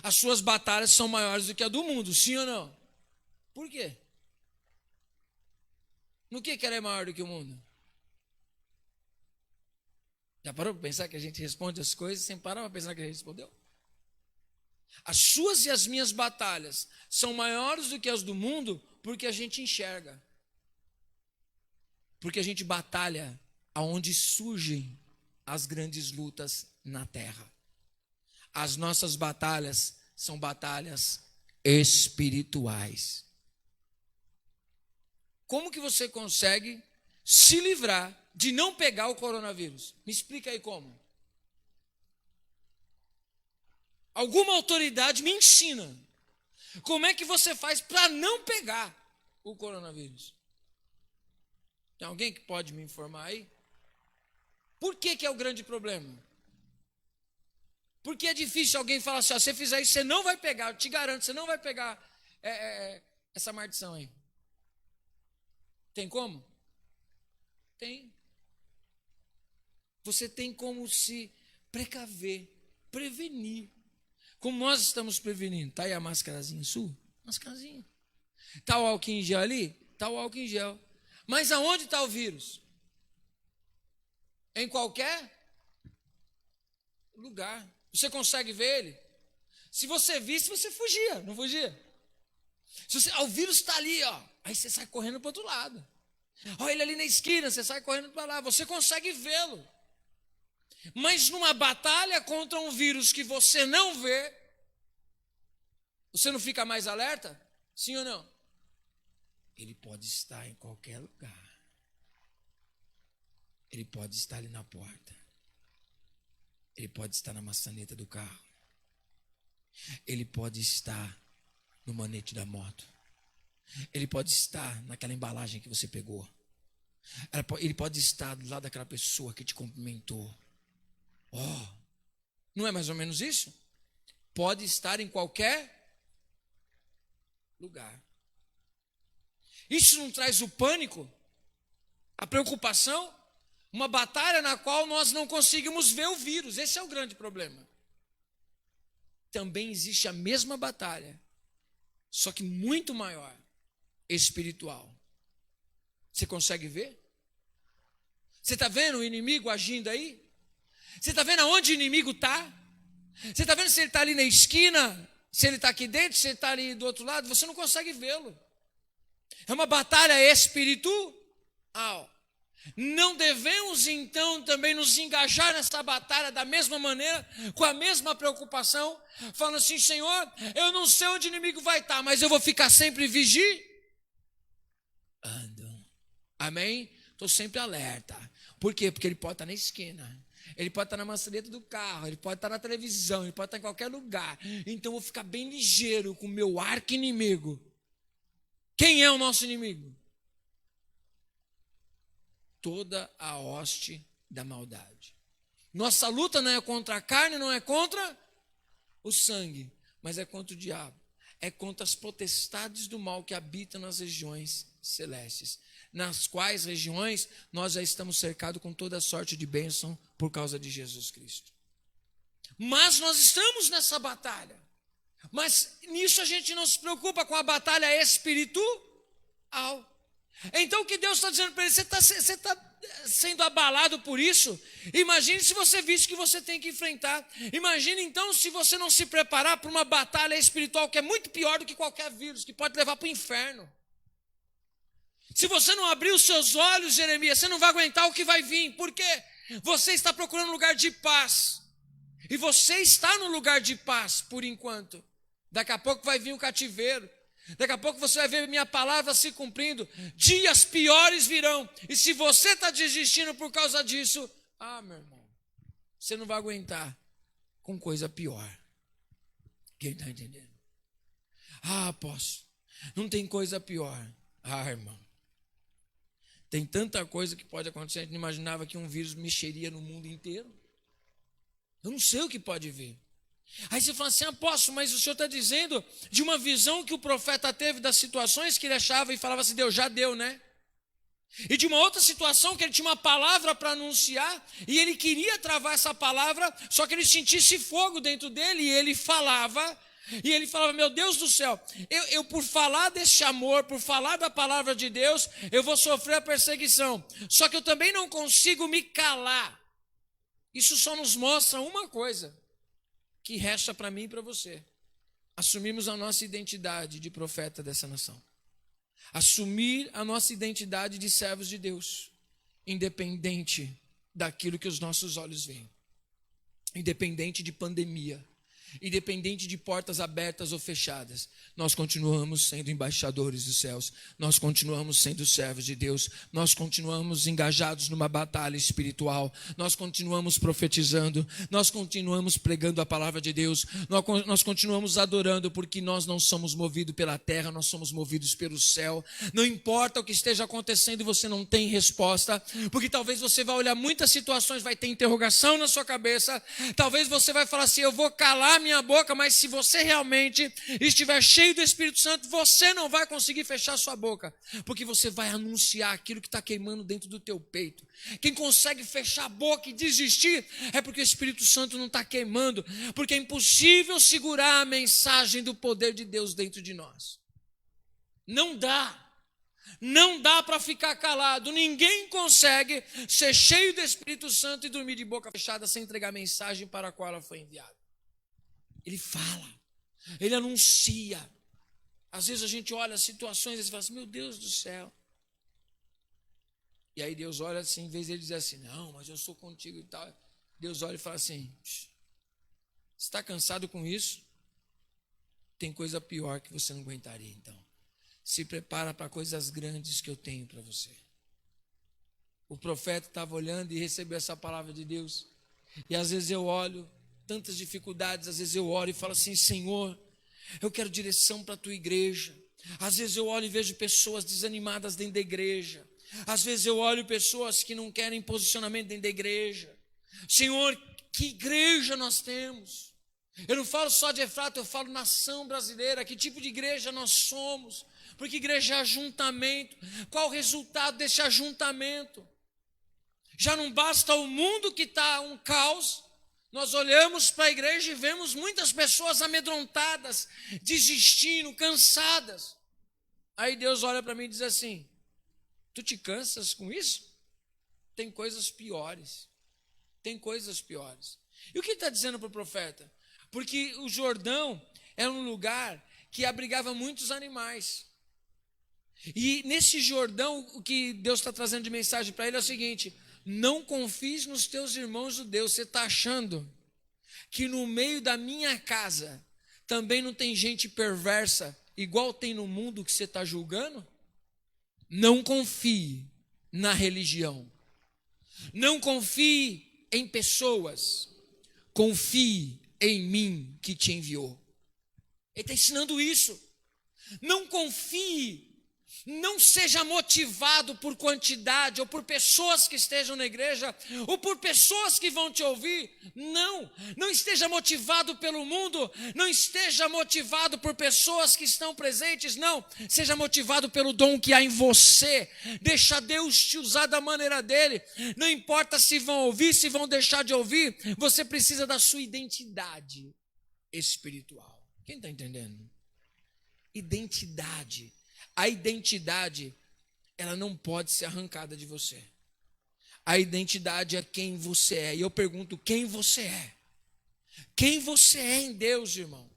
As suas batalhas são maiores do que a do mundo, sim ou não? Por quê? No que ela é maior do que o mundo? Já parou para pensar que a gente responde as coisas sem parar para pensar que a gente respondeu? As suas e as minhas batalhas são maiores do que as do mundo porque a gente enxerga. Porque a gente batalha aonde surgem as grandes lutas na terra. As nossas batalhas são batalhas espirituais. Como que você consegue se livrar de não pegar o coronavírus? Me explica aí como. Alguma autoridade me ensina. Como é que você faz para não pegar o coronavírus? Tem alguém que pode me informar aí? Por que é o grande problema? Porque é difícil alguém falar assim, se você fizer isso, você não vai pegar, eu te garanto, você não vai pegar essa maldição aí. Tem como? Tem. Você tem como se precaver, prevenir. Como nós estamos prevenindo? Está aí a máscarazinha sua? Máscarazinha. Está o álcool em gel ali? Está o álcool em gel. Mas aonde está o vírus? Em qualquer lugar. Você consegue ver ele? Se você visse, você fugia, não fugia? O vírus está ali, ó. Aí você sai correndo para o outro lado. Olha ele ali na esquina, você sai correndo para lá. Você consegue vê-lo. Mas numa batalha contra um vírus que você não vê, você não fica mais alerta? Sim ou não? Ele pode estar em qualquer lugar. Ele pode estar ali na porta. Ele pode estar na maçaneta do carro. Ele pode estar no manete da moto. Ele pode estar naquela embalagem que você pegou. Ele pode estar do lado daquela pessoa que te cumprimentou. Não é mais ou menos isso? Pode estar em qualquer lugar. Isso não traz o pânico? A preocupação? Uma batalha na qual nós não conseguimos ver o vírus. Esse é o grande problema. Também existe a mesma batalha, só que muito maior, espiritual. Você consegue ver? Você está vendo o inimigo agindo aí? Você está vendo aonde o inimigo está? Você está vendo se ele está ali na esquina? Se ele está aqui dentro? Se ele está ali do outro lado? Você não consegue vê-lo. É uma batalha espiritual. Não devemos então também nos engajar nessa batalha da mesma maneira, com a mesma preocupação, falando assim, Senhor, eu não sei onde o inimigo vai estar, mas eu vou ficar sempre vigiando. Amém? Estou sempre alerta. Por quê? Porque ele pode estar na esquina, ele pode estar na maçaneta do carro, ele pode estar na televisão, ele pode estar em qualquer lugar. Então eu vou ficar bem ligeiro com o meu arqui-inimigo. Quem é o nosso inimigo? Toda a hoste da maldade. Nossa luta não é contra a carne, não é contra o sangue, mas é contra o diabo. É contra as potestades do mal que habitam nas regiões celestes, nas quais regiões nós já estamos cercados com toda sorte de bênção por causa de Jesus Cristo. Mas nós estamos nessa batalha. Mas nisso a gente não se preocupa com a batalha espiritual. Então o que Deus está dizendo para ele? Você está sendo abalado por isso, imagine se você visse que você tem que enfrentar. Imagine então se você não se preparar para uma batalha espiritual que é muito pior do que qualquer vírus, que pode levar para o inferno. Se você não abrir os seus olhos, Jeremias, você não vai aguentar o que vai vir. Por quê? Você está procurando um lugar de paz. E você está no lugar de paz por enquanto. Daqui a pouco vai vir o cativeiro. Daqui a pouco você vai ver minha palavra se cumprindo. Dias piores virão. E se você está desistindo por causa disso, meu irmão, você não vai aguentar com coisa pior. Quem está entendendo? Apóstolo, não tem coisa pior. Irmão, tem tanta coisa que pode acontecer. A gente não imaginava que um vírus mexeria no mundo inteiro. Eu não sei o que pode vir. Aí você fala assim, apóstolo, mas o senhor está dizendo de uma visão que o profeta teve das situações que ele achava e falava assim, Deus já deu, né? E de uma outra situação que ele tinha uma palavra para anunciar e ele queria travar essa palavra, só que ele sentisse fogo dentro dele e ele falava, meu Deus do céu, eu por falar desse amor, por falar da palavra de Deus, eu vou sofrer a perseguição. Só que eu também não consigo me calar. Isso só nos mostra uma coisa que resta para mim e para você: assumirmos a nossa identidade de profeta dessa nação, assumir a nossa identidade de servos de Deus, independente daquilo que os nossos olhos veem, independente de pandemia, independente de portas abertas ou fechadas, nós continuamos sendo embaixadores dos céus, nós continuamos sendo servos de Deus, nós continuamos engajados numa batalha espiritual, nós continuamos profetizando, nós continuamos pregando a palavra de Deus, nós continuamos adorando, porque nós não somos movidos pela terra, nós somos movidos pelo céu. Não importa o que esteja acontecendo e você não tem resposta, porque talvez você vai olhar muitas situações, vai ter interrogação na sua cabeça, talvez você vai falar assim, eu vou calar minha boca, mas se você realmente estiver cheio do Espírito Santo, você não vai conseguir fechar sua boca, porque você vai anunciar aquilo que está queimando dentro do teu peito. Quem consegue fechar a boca e desistir é porque o Espírito Santo não está queimando, porque é impossível segurar a mensagem do poder de Deus dentro de nós. Não dá para ficar calado. Ninguém consegue ser cheio do Espírito Santo e dormir de boca fechada sem entregar a mensagem para a qual ela foi enviada. Ele fala, ele anuncia. Às vezes a gente olha as situações e fala assim, meu Deus do céu. E aí Deus olha assim, em vez de ele dizer assim, não, mas eu sou contigo e tal. Deus olha e fala assim, você está cansado com isso? Tem coisa pior que você não aguentaria, então. Se prepara para coisas grandes que eu tenho para você. O profeta estava olhando e recebeu essa palavra de Deus. E às vezes eu olho tantas dificuldades, às vezes eu oro e falo assim, Senhor, eu quero direção para a tua igreja. Às vezes eu olho e vejo pessoas desanimadas dentro da igreja. Às vezes eu olho pessoas que não querem posicionamento dentro da igreja. Senhor, que igreja nós temos? Eu não falo só de Efrata, eu falo nação brasileira. Que tipo de igreja nós somos? Porque igreja é ajuntamento. Qual o resultado desse ajuntamento? Já não basta o mundo que está um caos. Nós olhamos para a igreja e vemos muitas pessoas amedrontadas, desistindo, cansadas. Aí Deus olha para mim e diz assim, tu te cansas com isso? Tem coisas piores. Tem coisas piores. E o que ele está dizendo para o profeta? Porque o Jordão era um lugar que abrigava muitos animais. E nesse Jordão, o que Deus está trazendo de mensagem para ele é o seguinte: não confies nos teus irmãos judeus. Você está achando que no meio da minha casa também não tem gente perversa, igual tem no mundo que você está julgando? Não confie na religião. Não confie em pessoas. Confie em mim que te enviou. Ele está ensinando isso. Não confie. Não seja motivado por quantidade, ou por pessoas que estejam na igreja, ou por pessoas que vão te ouvir. Não esteja motivado pelo mundo, não esteja motivado por pessoas que estão presentes, não. Seja motivado pelo dom que há em você. Deixa Deus te usar da maneira dele. Não importa se vão ouvir, se vão deixar de ouvir, você precisa da sua identidade espiritual. Quem está entendendo? Identidade. A identidade, ela não pode ser arrancada de você. A identidade é quem você é. E eu pergunto, quem você é? Quem você é em Deus, irmão?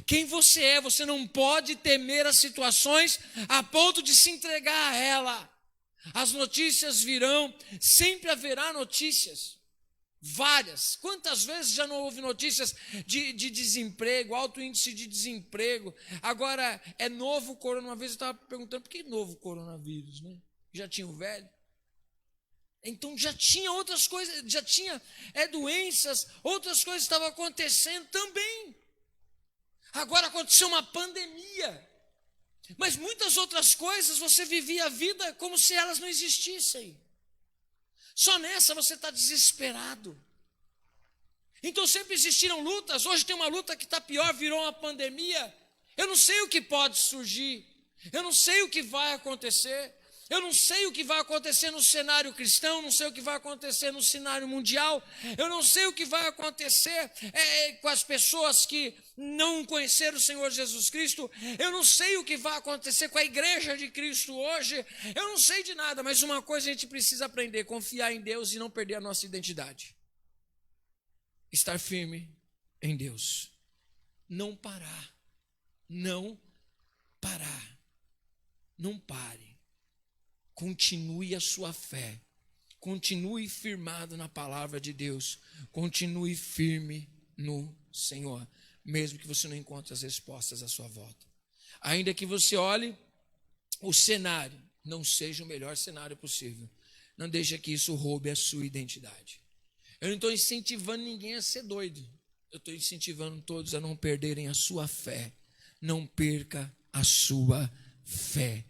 Quem você é? Você não pode temer as situações a ponto de se entregar a ela. As notícias virão, sempre haverá notícias. Várias. Quantas vezes já não houve notícias de desemprego, alto índice de desemprego? Agora é novo coronavírus. Uma vez eu estava perguntando, por que novo coronavírus, né? Já tinha o velho? Então já tinha outras coisas, já tinha doenças, outras coisas estavam acontecendo também. Agora aconteceu uma pandemia. Mas muitas outras coisas você vivia a vida como se elas não existissem. Só nessa você está desesperado. Então sempre existiram lutas. Hoje tem uma luta que está pior, virou uma pandemia. Eu não sei o que pode surgir. Eu não sei o que vai acontecer. Eu não sei o que vai acontecer no cenário cristão, não sei o que vai acontecer no cenário mundial, eu não sei o que vai acontecer com as pessoas que não conheceram o Senhor Jesus Cristo, eu não sei o que vai acontecer com a igreja de Cristo hoje, eu não sei de nada, mas uma coisa a gente precisa aprender, confiar em Deus e não perder a nossa identidade. Estar firme em Deus. Não parar. Não parar. Não pare. Continue a sua fé, continue firmado na palavra de Deus, continue firme no Senhor, mesmo que você não encontre as respostas à sua volta. Ainda que você olhe o cenário, não seja o melhor cenário possível, não deixe que isso roube a sua identidade. Eu não estou incentivando ninguém a ser doido, eu estou incentivando todos a não perderem a sua fé. Não perca a sua fé.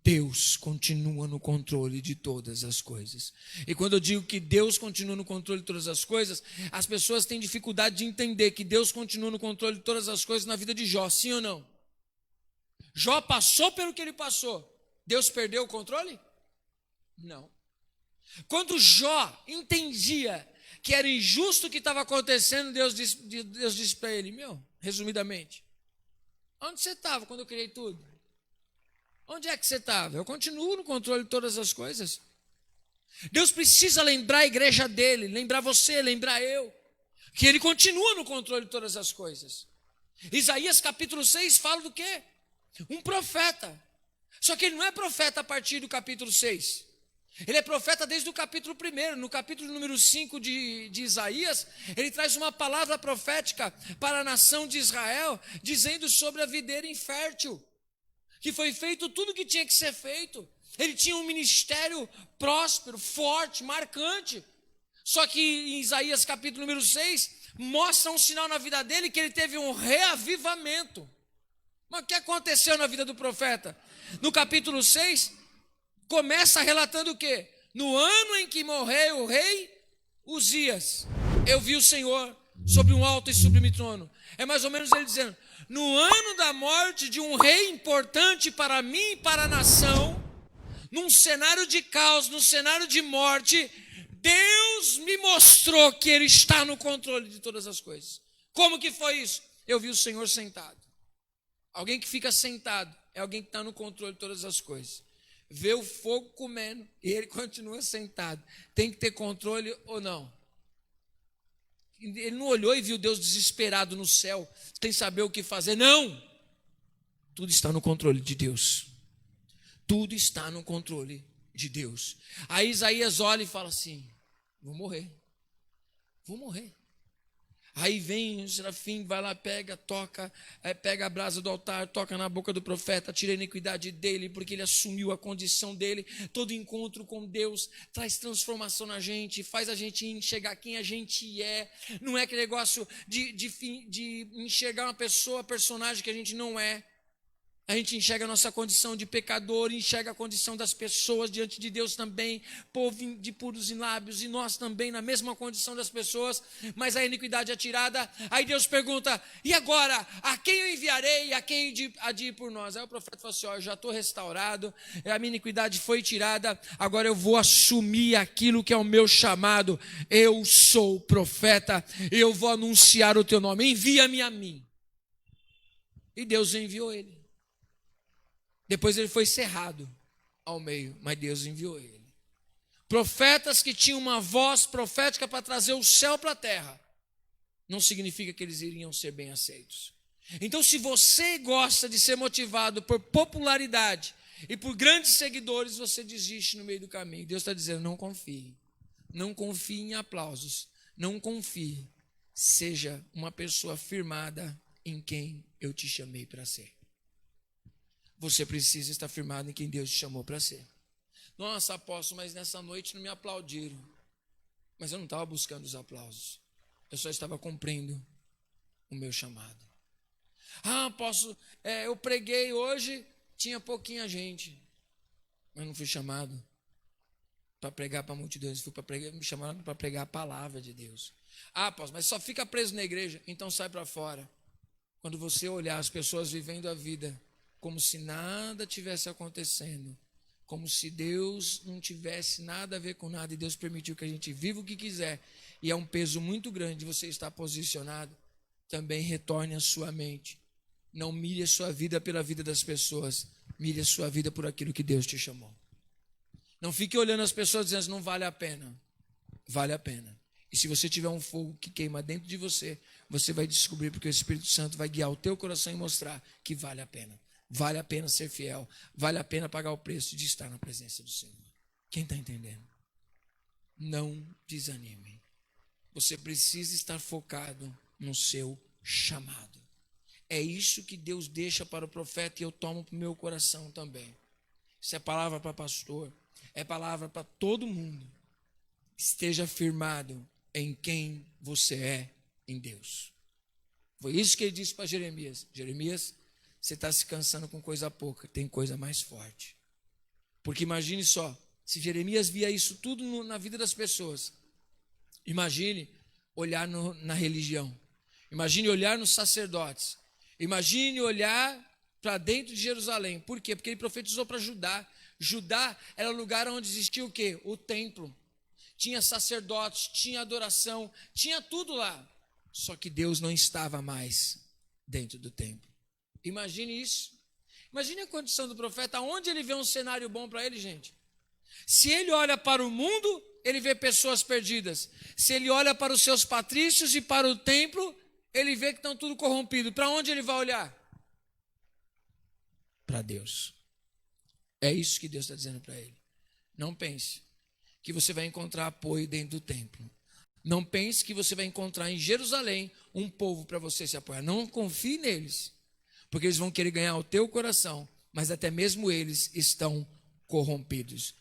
Deus continua no controle de todas as coisas. E quando eu digo que Deus continua no controle de todas as coisas, as pessoas têm dificuldade de entender que Deus continua no controle de todas as coisas na vida de Jó, sim ou não? Jó passou pelo que ele passou. Deus perdeu o controle? Não. Quando Jó entendia que era injusto o que estava acontecendo, Deus disse para ele, resumidamente, onde você estava quando eu criei tudo? Onde é que você estava? Eu continuo no controle de todas as coisas. Deus precisa lembrar a igreja dele, lembrar você, lembrar eu, que ele continua no controle de todas as coisas. Isaías capítulo 6 fala do quê? Um profeta. Só que ele não é profeta a partir do capítulo 6. Ele é profeta desde o capítulo 1. No capítulo número 5 de Isaías, ele traz uma palavra profética para a nação de Israel, dizendo sobre a videira infértil. Que foi feito tudo o que tinha que ser feito. Ele tinha um ministério próspero, forte, marcante. Só que em Isaías capítulo número 6, mostra um sinal na vida dele que ele teve um reavivamento. Mas o que aconteceu na vida do profeta? No capítulo 6, começa relatando o quê? No ano em que morreu o rei Uzias, eu vi o Senhor sobre um alto e sublime trono. É mais ou menos ele dizendo, no ano da morte de um rei importante para mim e para a nação, num cenário de caos, num cenário de morte, Deus me mostrou que Ele está no controle de todas as coisas. Como que foi isso? Eu vi o Senhor sentado. Alguém que fica sentado é alguém que está no controle de todas as coisas. Vê o fogo comendo e ele continua sentado. Tem que ter controle ou não? Ele não olhou e viu Deus desesperado no céu, sem saber o que fazer. Não! Tudo está no controle de Deus. Tudo está no controle de Deus. Aí Isaías olha e fala assim, vou morrer. Aí vem o serafim, vai lá, toca, pega a brasa do altar, toca na boca do profeta, tira a iniquidade dele, porque ele assumiu a condição dele. Todo encontro com Deus traz transformação na gente, faz a gente enxergar quem a gente é. Não é aquele negócio de enxergar uma pessoa, personagem que a gente não é. A gente enxerga a nossa condição de pecador, enxerga a condição das pessoas diante de Deus também, povo de puros lábios, e nós também na mesma condição das pessoas, mas a iniquidade é tirada. Aí Deus pergunta, e agora? A quem eu enviarei e a quem há de ir por nós? Aí o profeta fala assim, eu já estou restaurado, a minha iniquidade foi tirada, agora eu vou assumir aquilo que é o meu chamado. Eu sou profeta, eu vou anunciar o teu nome, envia-me a mim. E Deus enviou ele. Depois ele foi cerrado ao meio, mas Deus enviou ele. Profetas que tinham uma voz profética para trazer o céu para a terra, não significa que eles iriam ser bem aceitos. Então, se você gosta de ser motivado por popularidade e por grandes seguidores, você desiste no meio do caminho. Deus está dizendo, não confie. Não confie em aplausos. Não confie. Seja uma pessoa firmada em quem eu te chamei para ser. Você precisa estar firmado em quem Deus te chamou para ser. Nossa, apóstolo, mas nessa noite não me aplaudiram. Mas eu não estava buscando os aplausos. Eu só estava cumprindo o meu chamado. Ah, apóstolo, eu preguei hoje, tinha pouquinha gente. Mas não fui chamado para pregar para multidões. Me chamaram para pregar a palavra de Deus. Ah, apóstolo, mas só fica preso na igreja. Então sai para fora. Quando você olhar as pessoas vivendo a vida como se nada tivesse acontecendo, como se Deus não tivesse nada a ver com nada, e Deus permitiu que a gente viva o que quiser, e é um peso muito grande você estar posicionado, também retorne a sua mente. Não mire a sua vida pela vida das pessoas, mire a sua vida por aquilo que Deus te chamou. Não fique olhando as pessoas dizendo, não vale a pena. Vale a pena. E se você tiver um fogo que queima dentro de você, você vai descobrir, porque o Espírito Santo vai guiar o teu coração e mostrar que vale a pena. Vale a pena ser fiel, vale a pena pagar o preço de estar na presença do Senhor. Quem está entendendo? Não desanime. Você precisa estar focado no seu chamado. É isso que Deus deixa para o profeta e eu tomo para o meu coração também. Isso é palavra para pastor, é palavra para todo mundo. Esteja firmado em quem você é em Deus. Foi isso que ele disse para Jeremias. Jeremias, você está se cansando com coisa pouca, tem coisa mais forte. Porque imagine só, se Jeremias via isso tudo na vida das pessoas, imagine olhar na religião, imagine olhar nos sacerdotes, imagine olhar para dentro de Jerusalém. Por quê? Porque ele profetizou para Judá. Judá era o lugar onde existia o quê? O templo. Tinha sacerdotes, tinha adoração, tinha tudo lá. Só que Deus não estava mais dentro do templo. Imagine isso. Imagine a condição do profeta, onde ele vê um cenário bom para ele, gente. Se ele olha para o mundo, ele vê pessoas perdidas. Se ele olha para os seus patrícios e para o templo, ele vê que estão tudo corrompido. Para onde ele vai olhar? Para Deus. É isso que Deus está dizendo para ele. Não pense que você vai encontrar apoio dentro do templo. Não pense que você vai encontrar em Jerusalém um povo para você se apoiar. Não confie neles, porque eles vão querer ganhar o teu coração, mas até mesmo eles estão corrompidos.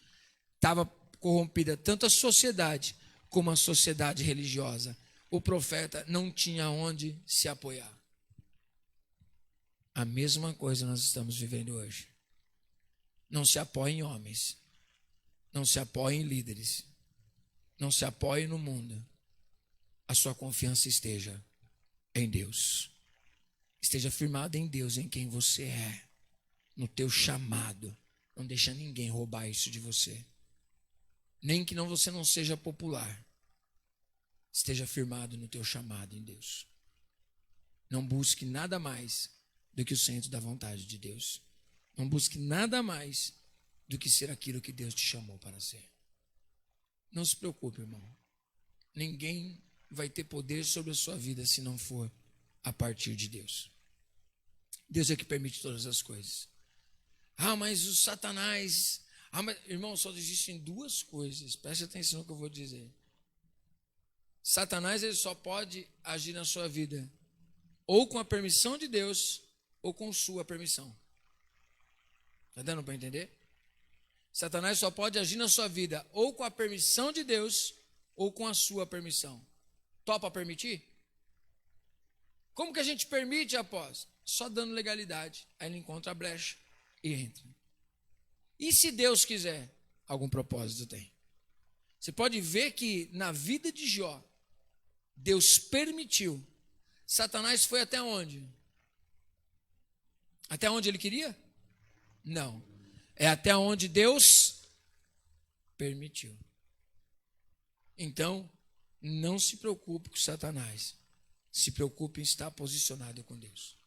Estava corrompida tanto a sociedade como a sociedade religiosa. O profeta não tinha onde se apoiar. A mesma coisa nós estamos vivendo hoje. Não se apoie em homens. Não se apoie em líderes. Não se apoie no mundo. A sua confiança esteja em Deus. Esteja firmado em Deus, em quem você é, no teu chamado. Não deixa ninguém roubar isso de você. Nem que você não seja popular. Esteja firmado no teu chamado em Deus. Não busque nada mais do que o centro da vontade de Deus. Não busque nada mais do que ser aquilo que Deus te chamou para ser. Não se preocupe, irmão. Ninguém vai ter poder sobre a sua vida se não for a partir de Deus. Deus é que permite todas as coisas. Ah, mas o Satanás... Irmão, só existem duas coisas. Preste atenção no que eu vou dizer. Satanás, ele só pode agir na sua vida ou com a permissão de Deus ou com sua permissão. Está dando para entender? Satanás só pode agir na sua vida ou com a permissão de Deus ou com a sua permissão. Topa permitir? Como que a gente permite, após? Só dando legalidade. Aí ele encontra a brecha e entra. E se Deus quiser, algum propósito tem. Você pode ver que na vida de Jó, Deus permitiu. Satanás foi até onde? Até onde ele queria? Não. É até onde Deus permitiu. Então, não se preocupe com Satanás. Se preocupe em estar posicionado com Deus.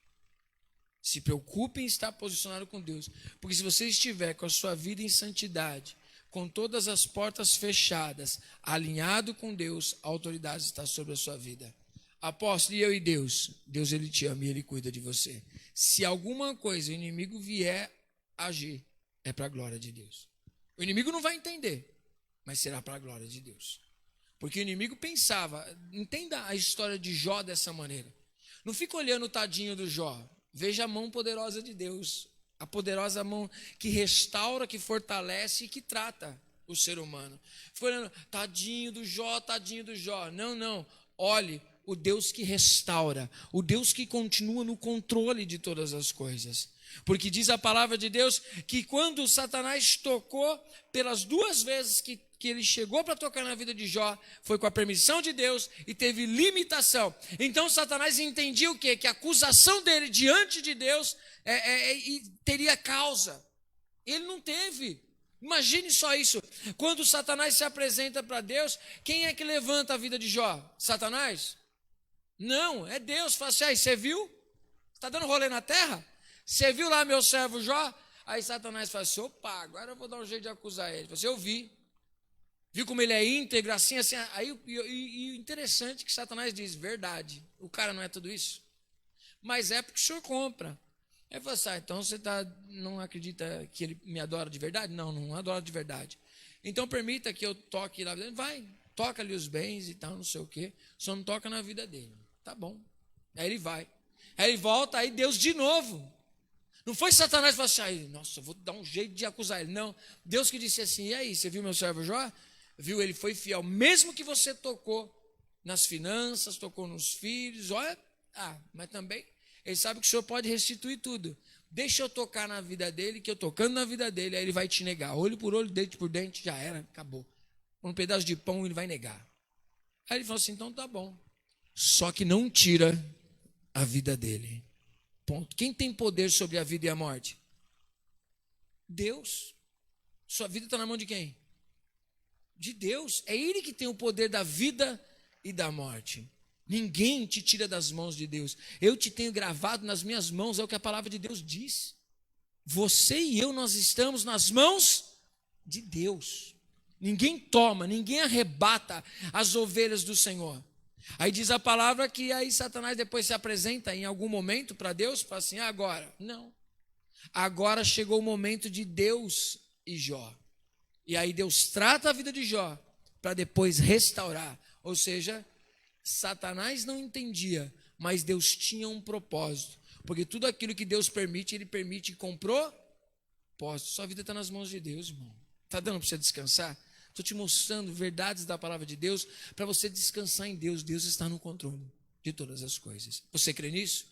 Se preocupe em estar posicionado com Deus. Porque se você estiver com a sua vida em santidade, com todas as portas fechadas, alinhado com Deus, a autoridade está sobre a sua vida. Apóstolo, e eu e Deus? Deus, Ele te ama e Ele cuida de você. Se alguma coisa o inimigo vier agir, é para a glória de Deus. O inimigo não vai entender, mas será para a glória de Deus. Porque o inimigo pensava, entenda a história de Jó dessa maneira. Não fica olhando o tadinho do Jó, veja a mão poderosa de Deus. A poderosa mão que restaura, que fortalece e que trata o ser humano. Fica olhando, tadinho do Jó, tadinho do Jó. Não, não. Olhe o Deus que restaura, o Deus que continua no controle de todas as coisas. Porque diz a palavra de Deus que quando Satanás tocou, pelas 2 vezes que ele chegou para tocar na vida de Jó, foi com a permissão de Deus e teve limitação. Então Satanás entendia o quê? Que a acusação dele diante de Deus teria causa. Ele não teve. Imagine só isso. Quando Satanás se apresenta para Deus, quem é que levanta a vida de Jó? Satanás? Não, é Deus. Fala assim, aí, você viu? Está dando rolê na terra? Você viu lá meu servo Jó? Aí Satanás fala assim, opa, agora eu vou dar um jeito de acusar ele. Fala assim, eu vi. Viu como ele é íntegro, assim. Aí, e interessante que Satanás diz, verdade, o cara não é tudo isso. Mas é porque o senhor compra. Aí fala assim, então você não acredita que ele me adora de verdade? Não, não adora de verdade. Então permita que eu toque lá. Vai, toca ali os bens e tal, não sei o quê. Só não toca na vida dele. Tá bom. Aí ele vai. Aí ele volta, aí Deus de novo. Não foi Satanás que falou assim, nossa, eu vou dar um jeito de acusar ele. Não, Deus que disse assim, e aí, você viu meu servo Jó? Viu, ele foi fiel. Mesmo que você tocou nas finanças, tocou nos filhos, olha, mas também, ele sabe que o senhor pode restituir tudo. Deixa eu tocar na vida dele, que eu tocando na vida dele, aí ele vai te negar. Olho por olho, dente por dente, já era, acabou. Um pedaço de pão ele vai negar. Aí ele falou assim, então tá bom. Só que não tira a vida dele. Ponto. Quem tem poder sobre a vida e a morte? Deus. Sua vida está na mão de quem? De Deus. É Ele que tem o poder da vida e da morte. Ninguém te tira das mãos de Deus. Eu te tenho gravado nas minhas mãos, é o que a palavra de Deus diz. Você e eu, nós estamos nas mãos de Deus. Ninguém toma, ninguém arrebata as ovelhas do Senhor. Aí diz a palavra que aí Satanás depois se apresenta em algum momento para Deus, fala assim, agora, não. Agora chegou o momento de Deus e Jó. E aí Deus trata a vida de Jó para depois restaurar. Ou seja, Satanás não entendia, mas Deus tinha um propósito. Porque tudo aquilo que Deus permite, Ele permite com propósito. Sua vida está nas mãos de Deus, irmão. Está dando para você descansar? Estou te mostrando verdades da palavra de Deus para você descansar em Deus. Deus está no controle de todas as coisas. Você crê nisso?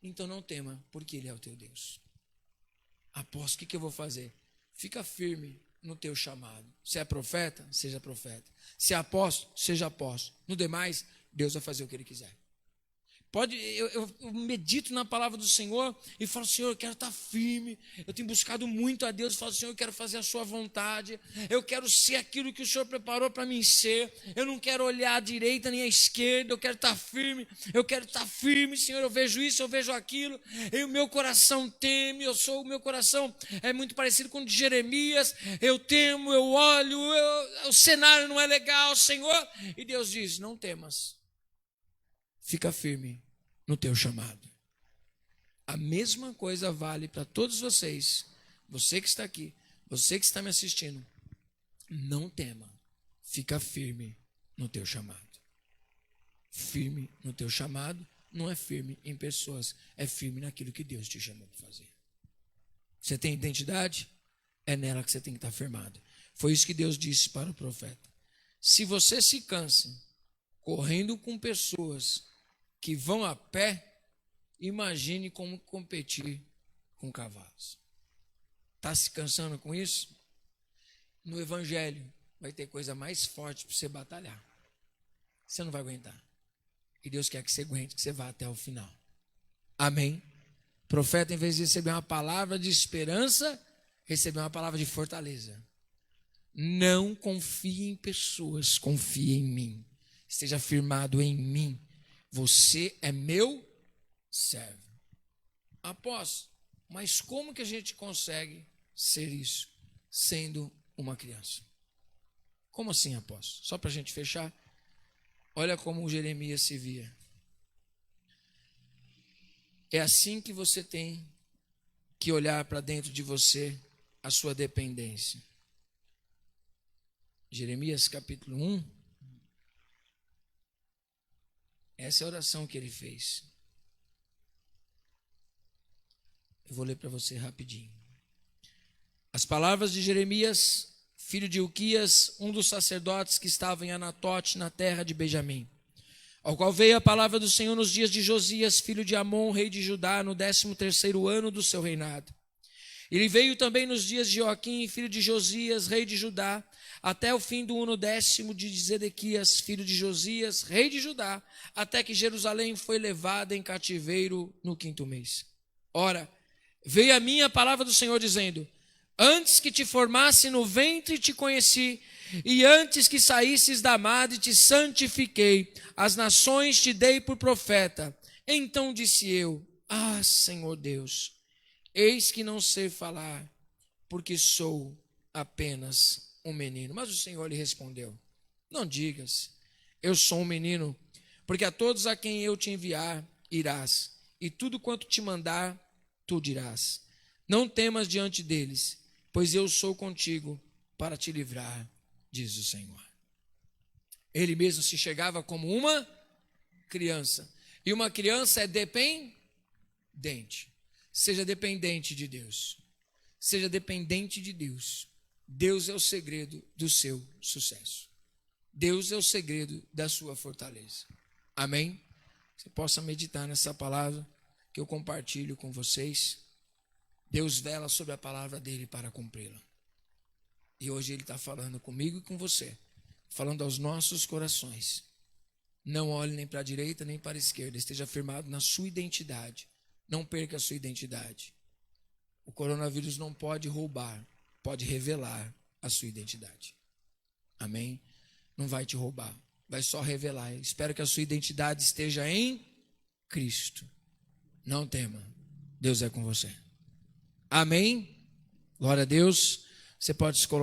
Então não tema, porque Ele é o teu Deus. Apóstolo, o que eu vou fazer? Fica firme no teu chamado. Se é profeta, seja profeta. Se é apóstolo, seja apóstolo. No demais, Deus vai fazer o que Ele quiser. Eu medito na palavra do Senhor e falo, Senhor, eu quero estar firme. Eu tenho buscado muito a Deus. Falo, Senhor, eu quero fazer a sua vontade. Eu quero ser aquilo que o Senhor preparou para mim ser. Eu não quero olhar à direita nem à esquerda. Eu quero estar firme. Eu quero estar firme, Senhor. Eu vejo isso, eu vejo aquilo. E o meu coração teme. O meu coração é muito parecido com o de Jeremias. Eu temo, eu olho. O cenário não é legal, Senhor. E Deus diz, não temas. Fica firme no teu chamado. A mesma coisa vale para todos vocês. Você que está aqui, você que está me assistindo. Não tema. Fica firme no teu chamado. Firme no teu chamado não é firme em pessoas. É firme naquilo que Deus te chamou para fazer. Você tem identidade? É nela que você tem que estar firmado. Foi isso que Deus disse para o profeta. Se você se cansa correndo com pessoas que vão a pé, imagine como competir com cavalos. Está se cansando com isso? No Evangelho vai ter coisa mais forte para você batalhar. Você não vai aguentar. E Deus quer que você aguente, que você vá até o final. Amém? O profeta, em vez de receber uma palavra de esperança, recebeu uma palavra de fortaleza. Não confie em pessoas, confie em mim. Esteja firmado em mim. Você é meu servo. Apóstolo, mas como que a gente consegue ser isso? Sendo uma criança. Como assim, apóstolo? Só para a gente fechar, olha como Jeremias se via. É assim que você tem que olhar para dentro de você a sua dependência. Jeremias capítulo 1. Essa é a oração que ele fez. Eu vou ler para você rapidinho. As palavras de Jeremias, filho de Ilquias, um dos sacerdotes que estava em Anatote, na terra de Benjamim, ao qual veio a palavra do Senhor nos dias de Josias, filho de Amon, rei de Judá, no 13º ano do seu reinado. Ele veio também nos dias de Joaquim, filho de Josias, rei de Judá, até o fim do ano 10º de Zedequias, filho de Josias, rei de Judá, até que Jerusalém foi levada em cativeiro no 5º mês. Ora, veio a mim a palavra do Senhor dizendo: antes que te formasse no ventre te conheci, e antes que saísses da madre te santifiquei, as nações te dei por profeta. Então disse eu: ah, Senhor Deus, eis que não sei falar, porque sou apenas um menino. Mas o Senhor lhe respondeu: não digas, eu sou um menino, porque a todos a quem eu te enviar irás, e tudo quanto te mandar, tu dirás. Não temas diante deles, pois eu sou contigo para te livrar, diz o Senhor. Ele mesmo se chegava como uma criança, e uma criança é dependente. Seja dependente de Deus. Seja dependente de Deus. Deus é o segredo do seu sucesso. Deus é o segredo da sua fortaleza. Amém? Você possa meditar nessa palavra que eu compartilho com vocês. Deus vela sobre a palavra dele para cumpri-la. E hoje ele está falando comigo e com você, falando aos nossos corações. Não olhe nem para a direita nem para a esquerda, esteja firmado na sua identidade. Não perca a sua identidade. O coronavírus não pode roubar, pode revelar a sua identidade. Amém? Não vai te roubar, vai só revelar. Espero que a sua identidade esteja em Cristo. Não tema, Deus é com você. Amém? Glória a Deus. Você pode se colocar.